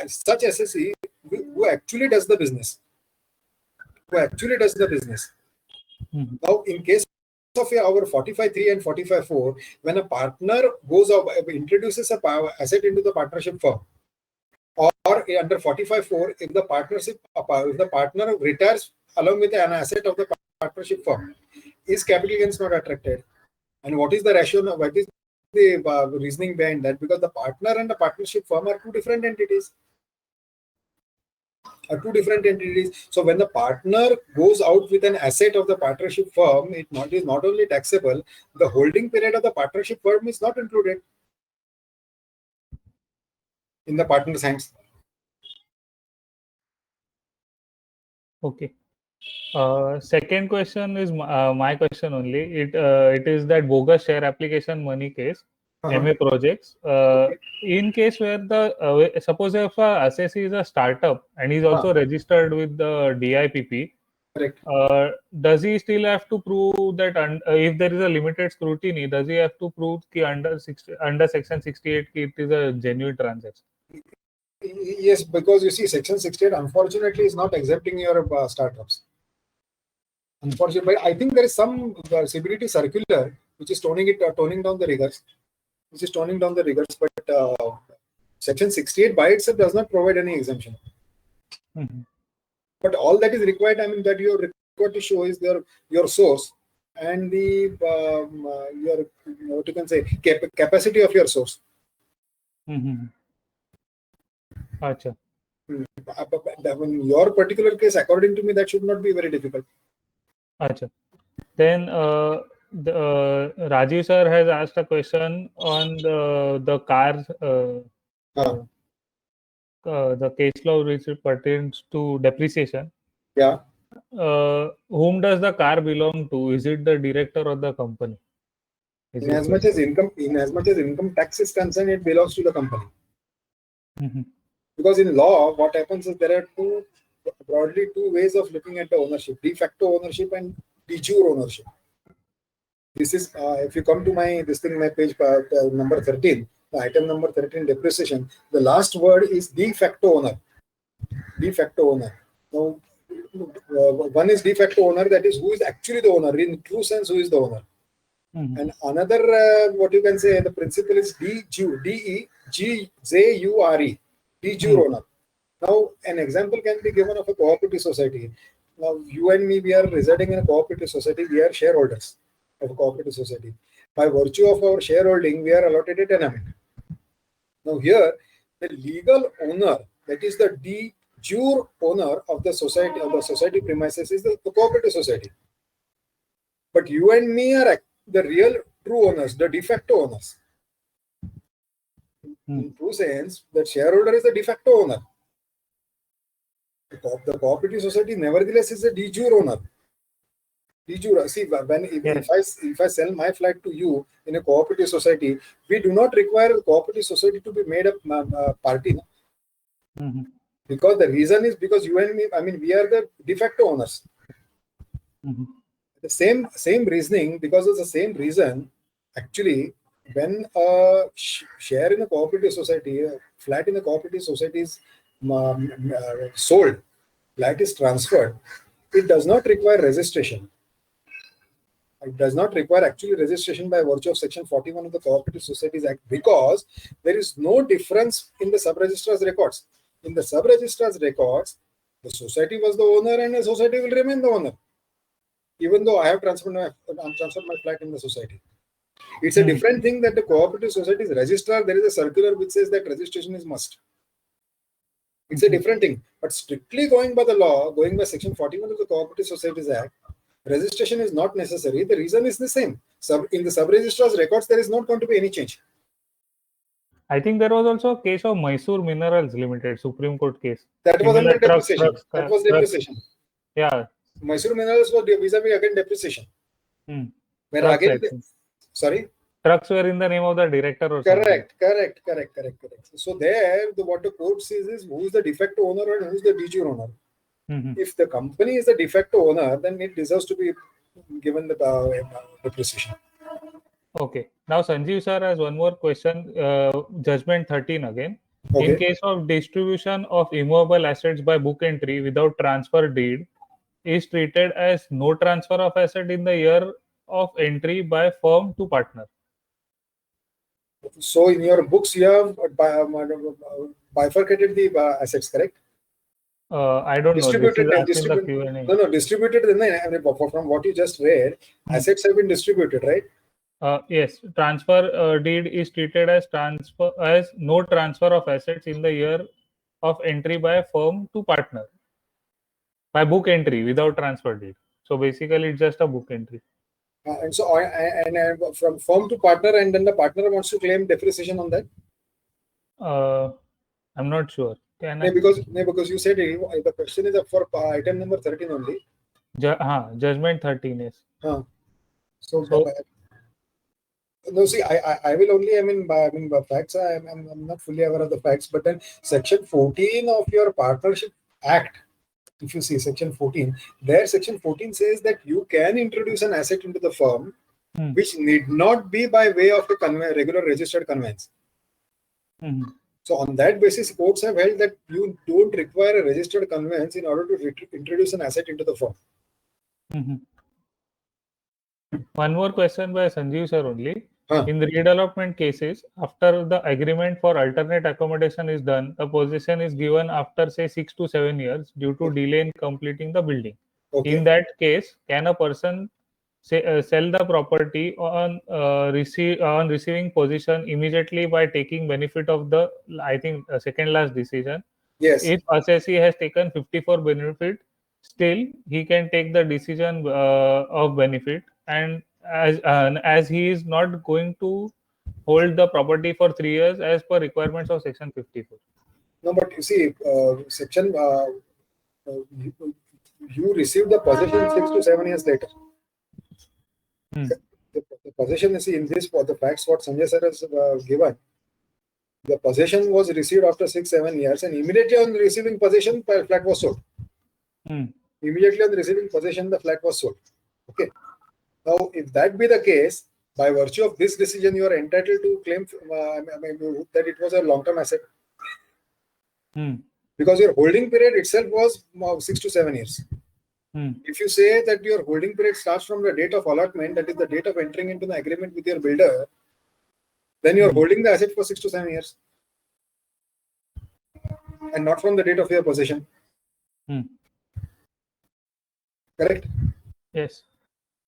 such SSE who actually does the business. Mm-hmm. Now, in case of our 45(3) and 45(4), when a partner goes out, introduces a asset into the partnership firm, or under 45(4), if the partner retires along with an asset of the partnership firm, is capital gains not attracted? And what is the rationale? What is the reasoning behind that? Because the partner and the partnership firm are two different entities. So when the partner goes out with an asset of the partnership firm, it is not only taxable, the holding period of the partnership firm is not included in the partner's hands. Okay. Second question is my question only. It is that bogus share application money case, MA projects. In case where the suppose if a assessee is a startup and he's also registered with the DIPP, correct. Does he still have to prove that if there is a limited scrutiny, does he have to prove that under section 68 it is a genuine transaction? Yes, because you see, section 68 unfortunately is not exempting your startups. Unfortunately, but I think there is some CBDT circular which is toning down the rigors. But section 68 by itself does not provide any exemption. Mm-hmm. But all that is required, I mean, that you are required to show is your source and the your what you can say capacity of your source. Mm-hmm. Achha. In your particular case, according to me, that should not be very difficult. Achha. Then Rajiv sir has asked a question on the cars. The case law which pertains to depreciation. Yeah. Whom does the car belong to? Is it the director or the company? In as much as income tax is concerned, it belongs to the company. Mm-hmm. Because in law, what happens is there are broadly two ways of looking at the ownership: de facto ownership and de jure ownership. This is if you come to my page number 13, the item number 13, depreciation. The last word is de facto owner. Now, one is de facto owner, that is who is actually the owner, in true sense who is the owner. Mm-hmm. And another, what you can say, the principle is de jure, D-E-G-J-U-R-E, de jure owner. Now, an example can be given of a cooperative society. Now, you and me, we are residing in a cooperative society. We are shareholders of a cooperative society. By virtue of our shareholding, we are allotted a tenement. Now, here, the legal owner, that is the de jure owner of the society premises, is the cooperative society. But you and me are the real true owners, the de facto owners. In true sense, the shareholder is the de facto owner. The cooperative society, nevertheless, is a de jure owner. De jure. See, if I sell my flat to you in a cooperative society, we do not require the cooperative society to be made a party. No? Because the reason is because you and me, I mean, we are the de facto owners. The same reasoning, because of the same reason, actually, when a share in a cooperative society, a flat in a cooperative society is sold, flat is transferred, it does not require registration. It does not require actually registration by virtue of Section 41 of the Cooperative Societies Act, because there is no difference in the sub-registrar's records. In the sub-registrar's records, the society was the owner and the society will remain the owner, even though I have transferred my flat in the society. It's a different thing that the cooperative society's registrar, there is a circular which says that registration is must. It's a different thing. But strictly going by the law, going by Section 41 of the Cooperative Societies Act, registration is not necessary. The reason is the same. In the sub-registrar's records, there is not going to be any change. I think there was also a case of Mysore Minerals Limited, Supreme Court case. That was under depreciation. That was depreciation. Yeah. Mysore Minerals was vis-a-vis again depreciation. Where again, sorry? Trucks were in the name of the director or something. Correct. So there, what the court says is who is the de facto owner and who is the de jure owner. If the company is the de facto owner, then it deserves to be given the depreciation. Okay. Now Sanjeev sir has one more question. Judgment 13 again. Okay. In case of distribution of immovable assets by book entry without transfer deed, is treated as no transfer of asset in the year of entry by firm to partner. So in your books, you have bifurcated the assets, correct? I don't know. Distributed. No, distributed. From what you just read, assets have been distributed, right? Yes. Transfer deed is treated as no transfer of assets in the year of entry by firm to partner. By book entry without transfer deed. So basically, it's just a book entry. And so, from firm to partner, and then the partner wants to claim depreciation on that. I'm not sure. Because you said the question is for item number 13 only. Judgment 13 is. No, see, I will only, by facts, I'm not fully aware of the facts, but then Section 14 of your Partnership Act, if you see Section 14, there Section 14 says that you can introduce an asset into the firm, which need not be by way of a regular registered conveyance. So on that basis, courts have held that you don't require a registered conveyance in order to introduce an asset into the firm. One more question by Sanjeev sir only. In the redevelopment cases, after the agreement for alternate accommodation is done, the possession is given after say 6 to 7 years due to delay in completing the building. Okay. In that case, can a person sell the property on receiving possession immediately by taking benefit of the, I think, second last decision? Yes. If assessee has taken 54 benefit, still he can take the decision of benefit, and as he is not going to hold the property for 3 years as per requirements of Section 54. No, but you see, Section you receive the possession 6 to 7 years later. The possession is in this, for the facts what Sanjay sir has given. The possession was received after 6-7 years, and immediately on receiving possession, the flat was sold. Immediately on receiving possession, the flat was sold. Okay. Now, if that be the case, by virtue of this decision, you are entitled to claim that it was a long-term asset. Because your holding period itself was 6 to 7 years. If you say that your holding period starts from the date of allotment, that is the date of entering into the agreement with your builder, then you are holding the asset for 6 to 7 years. And not from the date of your possession. Correct? Yes.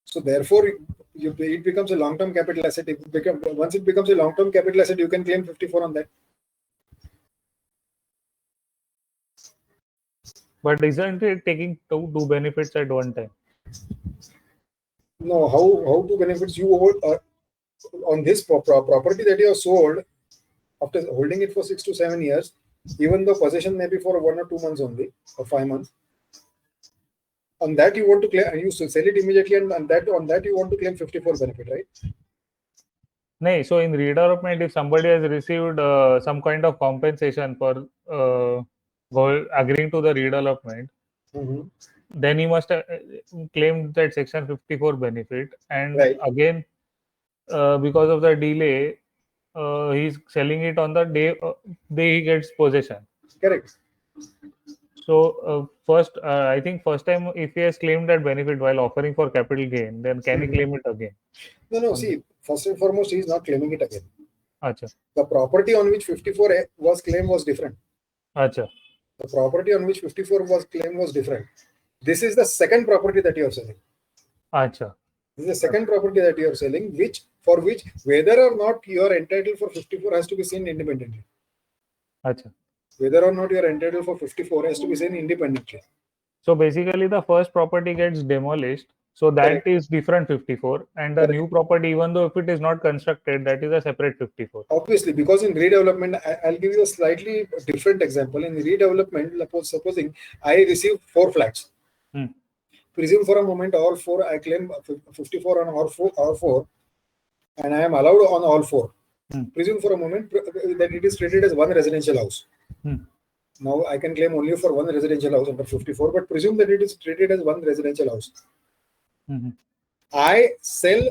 So therefore, it becomes a long-term capital asset. Once it becomes a long-term capital asset, you can claim 54 on that. But isn't it taking two benefits at one time? No, how to benefits you owe, on this property that you have sold after holding it for 6 to 7 years, even though possession may be for 1 or 2 months only or 5 months. On that you want to claim, and you sell it immediately, and on that you want to claim 54 benefit, right? No, so in redevelopment, if somebody has received some kind of compensation for agreeing to the redevelopment, then he must claim that section 54 benefit, and Right. again, because of the delay, he's selling it on the day he gets possession. Correct. So first, I think first time if he has claimed that benefit while offering for capital gain, then can he claim it again? No. See, first and foremost, he is not claiming it again. Acha. The property on which 54 was claimed was different. Acha. The property on which 54 was claimed was different. This is the second property that you are selling. Acha. This is the second property that you are selling, for which whether or not you are entitled for 54 has to be seen independently. Acha. Whether or not you are entitled for 54 has to be seen independently. So basically, the first property gets demolished. So that Correct. is different 54, and the Correct. new property, even though if it is not constructed, that is a separate 54. Obviously, because in redevelopment, I'll give you a slightly different example. In redevelopment, supposing I receive 4 flats. Presume for a moment all 4, I claim 54 on all 4, and I am allowed on all 4. Presume for a moment that it is treated as one residential house. Now I can claim only for one residential house under 54, but presume that it is treated as one residential house. I sell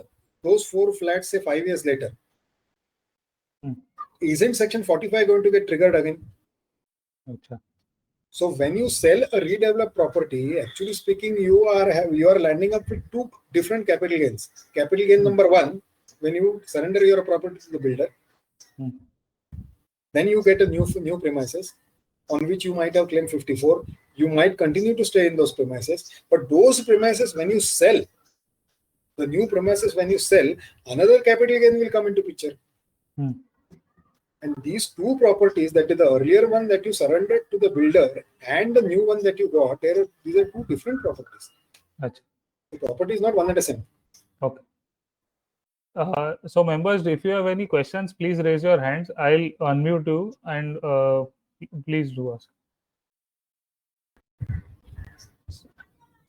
those 4 flats, say 5 years later. Isn't section 45 going to get triggered again? Achha. So when you sell a redeveloped property, actually speaking, you are landing up with 2 different capital gains. Capital gain number 1, when you surrender your property to the builder, then you get a new premises on which you might have claimed 54. You might continue to stay in those premises, but those premises, when you sell, the new premises, when you sell, another capital gain will come into picture. And these 2 properties, that is the earlier one that you surrendered to the builder and the new one that you got, these are 2 different properties. Achha. The property is not one and the same. Okay. So members, if you have any questions, please raise your hands. I'll unmute you and please do ask.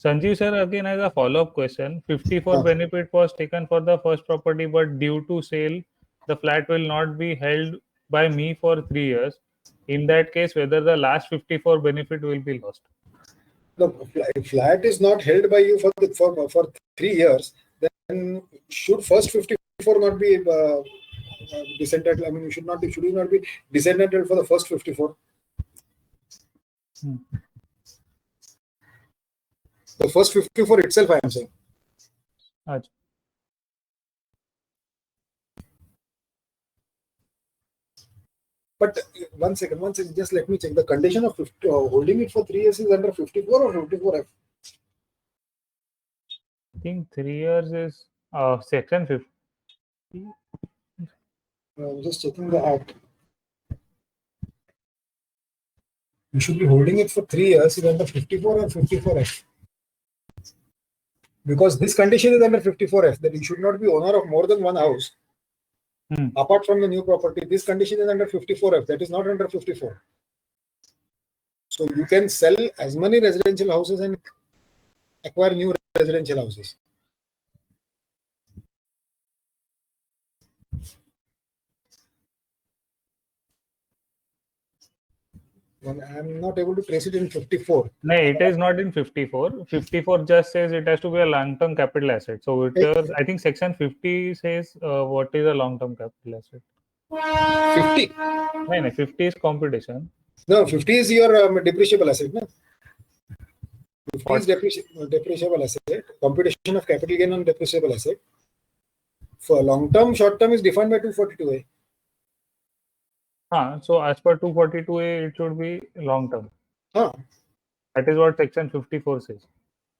Sanjeev sir, again has a follow-up question. 54 benefit was taken for the first property, but due to sale, the flat will not be held by me for 3 years. In that case, whether the last 54 benefit will be lost? The flat is not held by you for 3 years. Then should first 54 not be disentitled? I mean, you should you not be disentitled for the first 54? The first 54 itself, I am saying. Achha. But one second, just let me check. The condition of holding it for 3 years is under 54 or 54F? I think 3 years is section 50. I'm just checking the act. You should be holding it for 3 years. Is under 54 or 54F? Because this condition is under 54F, that you should not be owner of more than one house. Apart from the new property, this condition is under 54F, that is not under 54. So you can sell as many residential houses and acquire new residential houses. Well, I'm not able to trace it in 54. No, it is not in 54. 54 just says it has to be a long-term capital asset. So it is, I think section 50 says what is a long-term capital asset. 50? No, 50 is computation. No, 50 is your depreciable asset. No? 50 is depreciable asset. Computation of capital gain on depreciable asset. For long-term, short-term is defined by 242A. So as per 242A, it should be long-term. That is what section 54 says.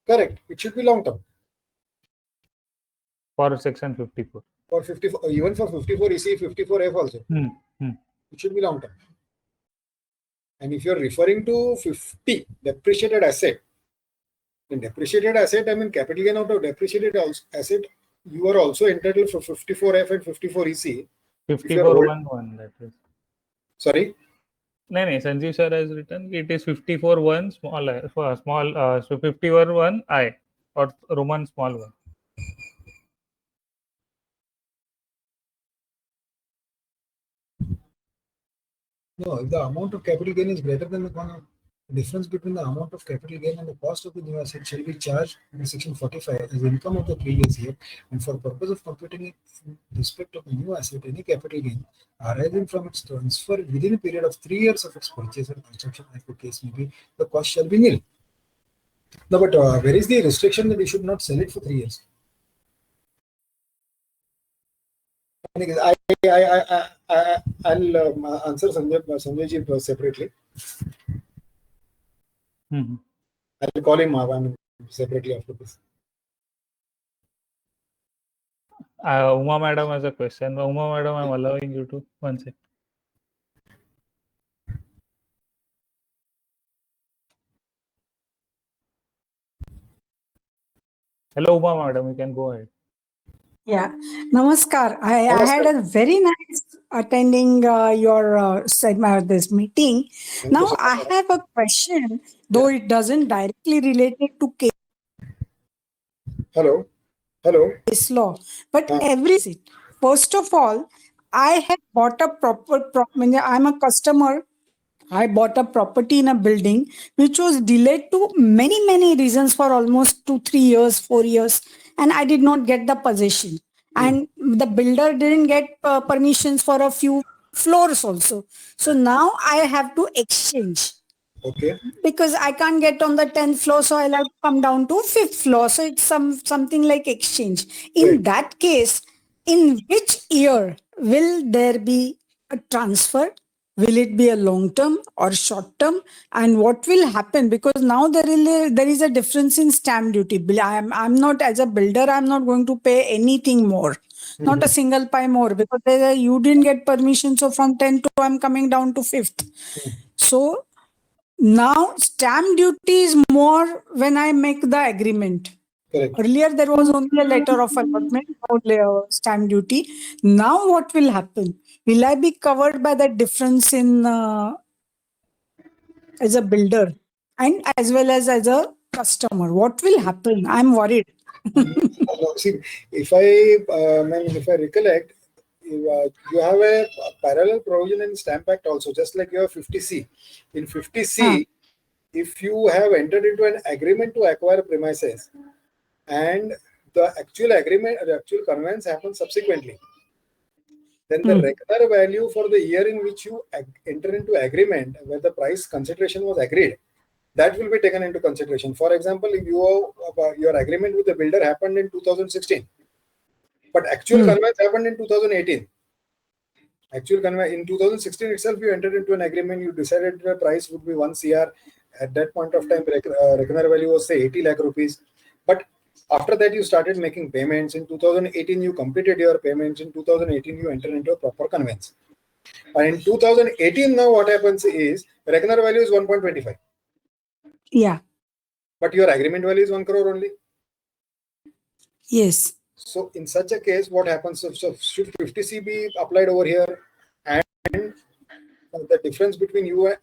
Correct. It should be long-term. For section 54. For 54, even for 54 EC, 54F also. It should be long-term. And if you're referring to 50 depreciated asset, in depreciated asset, I mean capital gain out of depreciated asset, you are also entitled for 54F and 54EC. 54.11, that is. Sorry? No, Sanjeev sir has written it is 54.1 small I, so 54.1 I or Roman small 1. No, if the amount of capital gain is greater than the difference between the amount of capital gain and the cost of the new asset shall be charged in section 45 as income of the previous year, and for purpose of computing it in respect of the new asset, any capital gain arising from its transfer within a period of 3 years of its purchase or construction, as the case may be, the cost shall be nil. No, but where is the restriction that you should not sell it for 3 years? I'll answer Sanjay ji separately. I'll call him separately after this. Uma madam has a question. Uma madam, I'm allowing you to one second. Hello, Uma madam, you can go ahead. Yeah, Namaskar. I had a very nice attending your this meeting. Now I have a question, though it doesn't directly related to Hello. case law, but first of all, I have bought a I'm a customer. I bought a property in a building which was delayed to many reasons for almost 2-3 years, 4 years, and I did not get the possession. And the builder didn't get permissions for a few floors also. So now I have to exchange. Okay. Because I can't get on the 10th floor, so I'll have to come down to 5th floor. So it's something like exchange. In that case, in which year will there be a transfer? Will it be a long term or short term? And what will happen? Because now there is a difference in stamp duty. I'm not, as a builder, I'm not going to pay anything more. Not a single pie more, because you didn't get permission. So from 10 to I'm coming down to 5th. So now stamp duty is more when I make the agreement. Correct. Earlier there was only a letter of allotment, no stamp duty. Now what will happen? Will I be covered by the difference in as a builder and as well as a customer? What will happen? I'm worried. See, if I recollect, you have a parallel provision in Stamp Act also, just like you have 50C. In 50C, if you have entered into an agreement to acquire premises and the actual agreement, the actual conveyance happens subsequently, then the regular value for the year in which you enter into agreement where the price consideration was agreed, that will be taken into consideration. For example, if your agreement with the builder happened in 2016, but actual conveyance happened in 2018. In 2016 itself, you entered into an agreement, you decided the price would be 1 CR. At that point of time, reckoner value was say 80 lakh rupees. But after that, you started making payments. In 2018, you completed your payments. In 2018, you entered into a proper conveyance. And in 2018, now what happens is reckoner value is 1.25. Yeah. But your agreement value is 1 crore only. Yes. So in such a case, what happens? So should 50C be applied over here, and the difference between your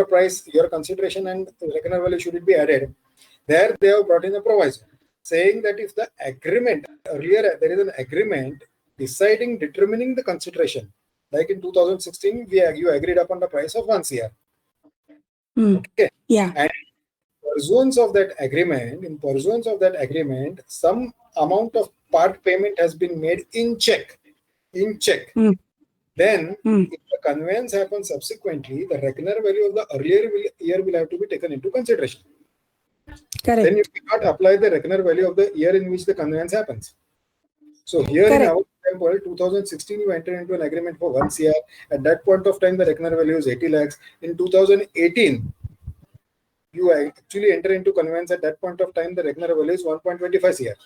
price, your consideration, and the reckoner value, should it be added? There they have brought in a proviso saying that if the agreement earlier there is an agreement determining the consideration, like in 2016, you agreed upon the price of 1 CR. Okay. Yeah. And in pursuance of that agreement, some amount of part payment has been made in check. Then, if the conveyance happens subsequently, the reckoner value of the earlier year will have to be taken into consideration. Correct. Then you cannot apply the reckoner value of the year in which the conveyance happens. So here in our example, 2016, you entered into an agreement for 1 CR. At that point of time, the reckoner value is 80 lakhs. In 2018, you actually enter into conveyance. At that point of time, the reckoner value is 1.25 CR.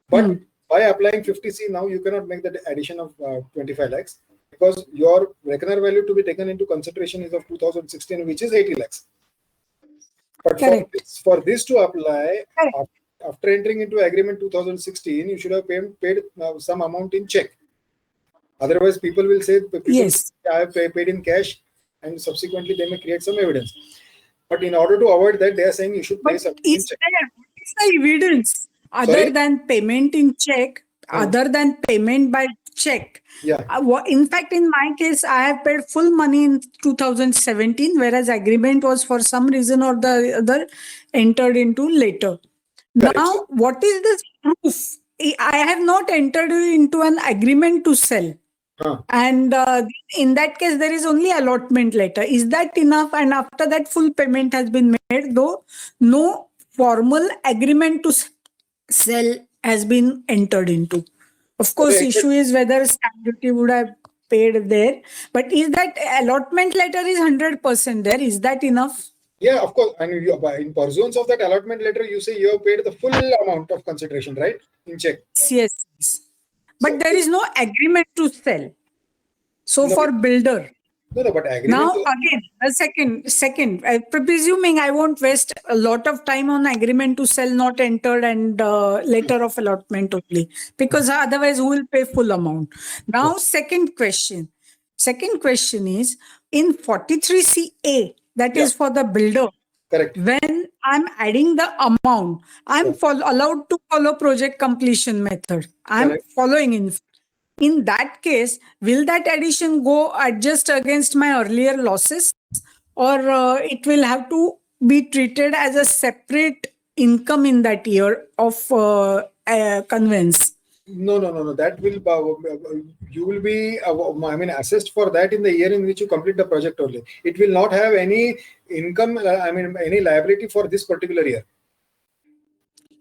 But by applying 50C, now you cannot make the addition of 25 lakhs. because your reckoner value to be taken into consideration is of 2016, which is 80 lakhs. But for this to apply, after entering into agreement 2016, you should have paid some amount in check. Otherwise, people will say, Yes, I have paid in cash, and subsequently they may create some evidence. But in order to avoid that, they are saying you should pay but something in is check. the evidence other Sorry? than payment in check, other than payment by check? Yeah. In fact, in my case, I have paid full money in 2017, whereas agreement was for some reason or the other entered into later. Correct. Now, what is this proof? I have not entered into an agreement to sell. And in that case, there is only allotment letter. Is that enough? And after that, full payment has been made, though no formal agreement to sell has been entered into. Of course, issue is whether stamp duty would have paid there. But is that allotment letter is 100% there? Is that enough? Yeah, of course. And in pursuance of that allotment letter, you say you have paid the full amount of consideration, right? In check. Yes. But there is no agreement to sell. So for builder. No, but agreement. Now again, a second. Presuming I won't waste a lot of time on agreement to sell not entered and letter of allotment only, because otherwise who will pay full amount? Now, second question is in 43CA, that is for the builder. Correct. When I'm adding the amount, I'm allowed to follow project completion method. I'm following in that case, will that addition go adjust against my earlier losses, or it will have to be treated as a separate income in that year of conveyance? No. That will you will be assessed for that in the year in which you complete the project only. It will not have any income. Any liability for this particular year.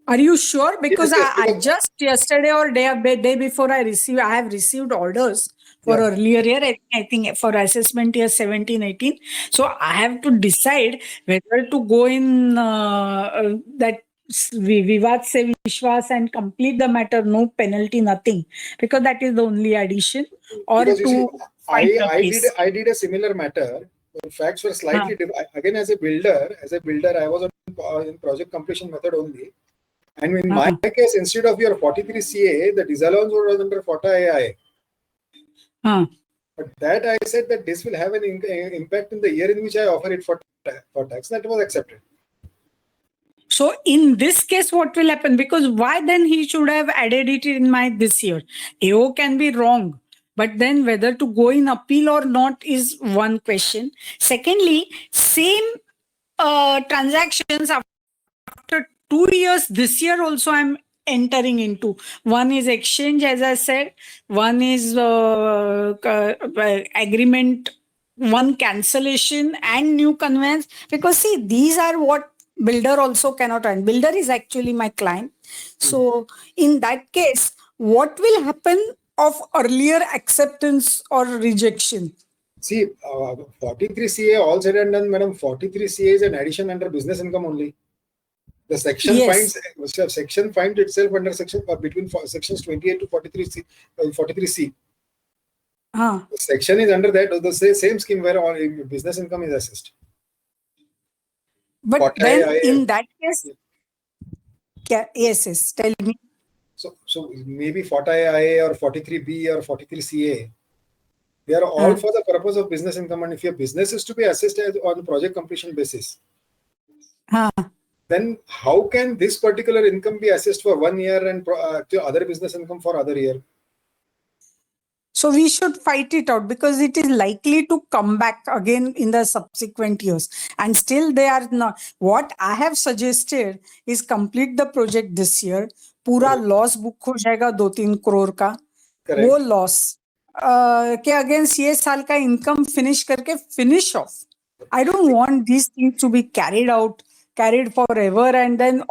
Are you sure? Because Yes, I just yesterday or day before I have received orders for earlier year, I think for assessment year 17-18. So I have to decide whether to go in that Vivad Se Vishwas and complete the matter, no penalty, nothing, because that is the only addition, or because to I did a similar matter. The facts were slightly different. Again, as a builder, I was in project completion method only. And in my case, instead of your 43CA, the disallowance was under 40AI. But that I said that this will have an impact in the year in which I offer it for tax. That was accepted. So in this case, what will happen? Because why then he should have added it in my this year? AO can be wrong. But then whether to go in appeal or not is one question. Secondly, same transactions after 2 years, this year also I'm entering into. One is exchange, as I said. One is agreement, one cancellation and new conveyance. Because see, these are what builder also cannot earn. Builder is actually my client. So in that case, what will happen of earlier acceptance or rejection? See, 43CA all said and done, madam. 43CA is an addition under business income only. The section finds itself under between sections 28 to 43C. The section is under that, the same scheme where all business income is assessed. But then in that case, yes, tell me. So maybe 40IA or 43B or 43CA, they are all for the purpose of business income. And if your business is to be assessed on project completion basis, then how can this particular income be assessed for 1 year and other business income for other year? So we should fight it out, because it is likely to come back again in the subsequent years. And still they are not. What I have suggested is complete the project this year. Pura loss book हो जाएगा 2-3 crore का. वो loss के against ये साल का income finish करके finish off. I don't want these things to be carried forever, and then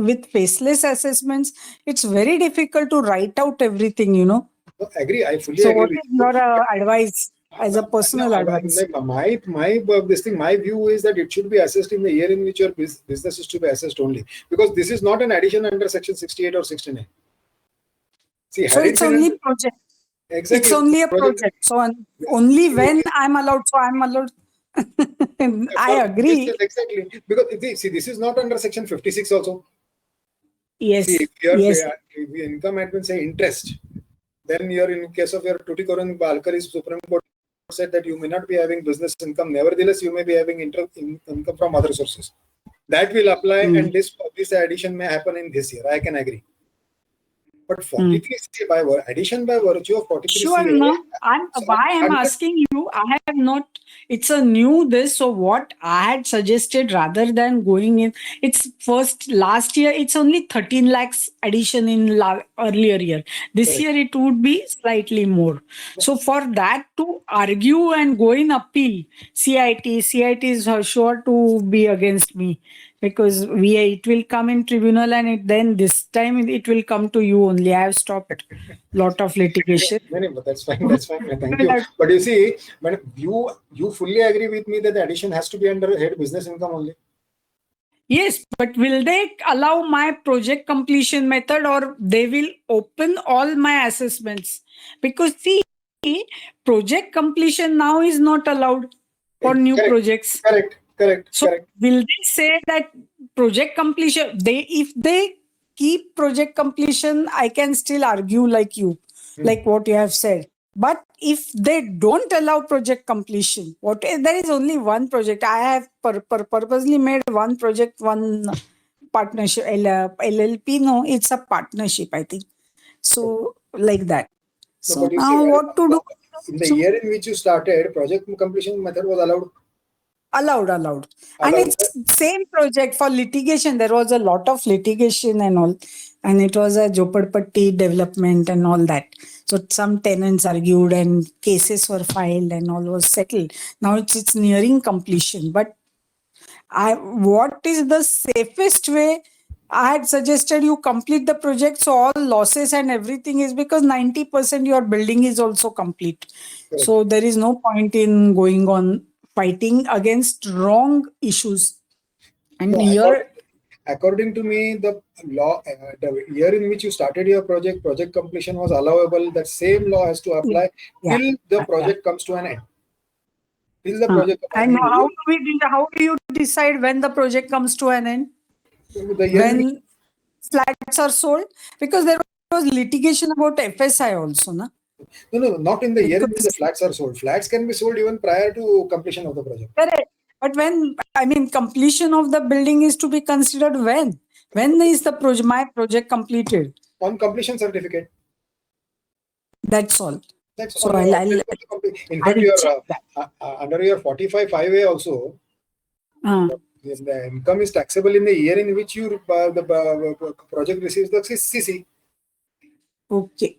with faceless assessments, it's very difficult to write out everything, Agree. I fully agree. So what is your advice as a personal advice? My view is that it should be assessed in the year in which your business is to be assessed only, because this is not an addition under section 68 or 69. See, so it's only project. Exactly. It's only a project. So only when I'm allowed, so I'm allowed. I agree. Yes, exactly. Because see, this is not under section 56 also. Yes. See, if your Yes. if your income had been say interest, then you're in case of your Tuticorin Balkari Supreme Court said that you may not be having business income. Nevertheless, you may be having income from other sources. That will apply, and this addition may happen in this year. I can agree. But 43 by addition by virtue of 43 Sure, no. Why I'm 100 asking you, I have not, it's a new this. So what I had suggested rather than going in, it's first last year, it's only 13 lakhs addition in earlier year. This Correct. year it would be slightly more. So for that to argue and go in appeal, CIT is sure to be against me. Because it will come in tribunal and then this time it will come to you only. I have stopped lot of litigation. No, but that's fine. That's fine. Thank you. But you see, when you fully agree with me that the addition has to be under head business income only. Yes, but will they allow my project completion method or they will open all my assessments? Because see, project completion now is not allowed for new projects. Correct. So will they say that project completion, if they keep project completion, I can still argue like you, like what you have said. But if they don't allow project completion, there is only one project. I have purposely made one project, one partnership, LLP. No, it's a partnership, I think. So like that. So but you now see, what to do? in the year in which you started, project completion method was allowed. Allowed. And it's same project for litigation. There was a lot of litigation and all. And it was a Jhopadpatti development and all that. So some tenants argued and cases were filed and all was settled. Now it's nearing completion. But what is the safest way? I had suggested you complete the project so all losses and everything is because 90% your building is also complete. Correct. So there is no point in going on fighting against wrong issues. And No, here, according to me, the law, the year in which you started your project completion was allowable. That same law has to apply till the project comes to an end. Till the project. And how do you decide when the project comes to an end? When flats are sold? Because there was litigation about FSI also, na? No, not in the year in which the flats are sold. Flats can be sold even prior to completion of the project. Correct. But completion of the building is to be considered when? When is the my project completed? On completion certificate. That's all. That's so all. In fact, under your 45(5)(a) also, the income is taxable in the year in which the project receives the CC. Okay.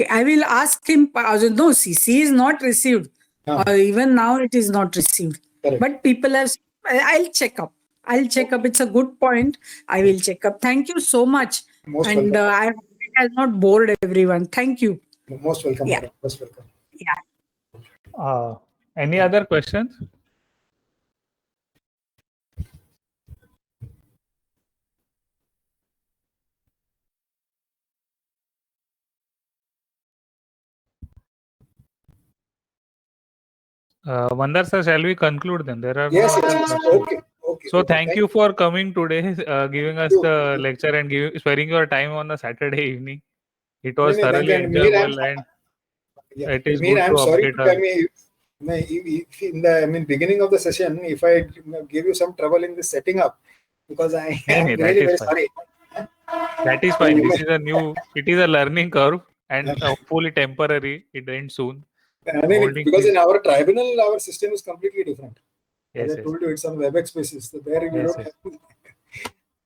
I will ask him. No, CC is not received. Even now it is not received. Correct. But people have. I'll check up. It's a good point. I will check up. Thank you so much. And I hope it has not bored everyone. Thank you. Most welcome. Yeah. Most welcome. Yeah. Any other questions? Mandar sir, shall we conclude then? There are yes. Okay. So thank you for coming today, giving us the lecture and sparing your time on a Saturday evening. It was thoroughly enjoyable and it is good I'm to sorry update us. in the beginning of the session, if I give you some trouble in the setting up, because I am really very sorry. That is fine. It is a learning curve and hopefully temporary. It ends soon. Because in our tribunal, our system is completely different. Yes, As I told you, it's on WebEx basis. So there we don't have.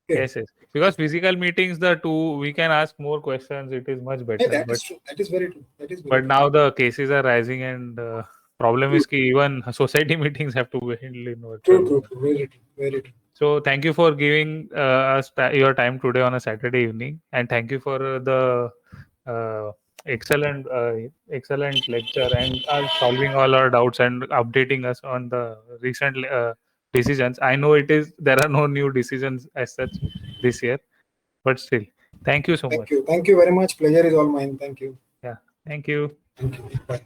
Yes. Because physical meetings, we can ask more questions. It is much better. That is true. That is very true. But now the cases are rising and problem is even society meetings have to be handled in virtual. True. Very true. So thank you for giving us your time today on a Saturday evening, and thank you for the excellent lecture and solving all our doubts and updating us on the recent decisions. I know there are no new decisions as such this year, but still, thank you so much. Thank you very much. Pleasure is all mine. Thank you. Yeah, thank you. Thank you. Bye.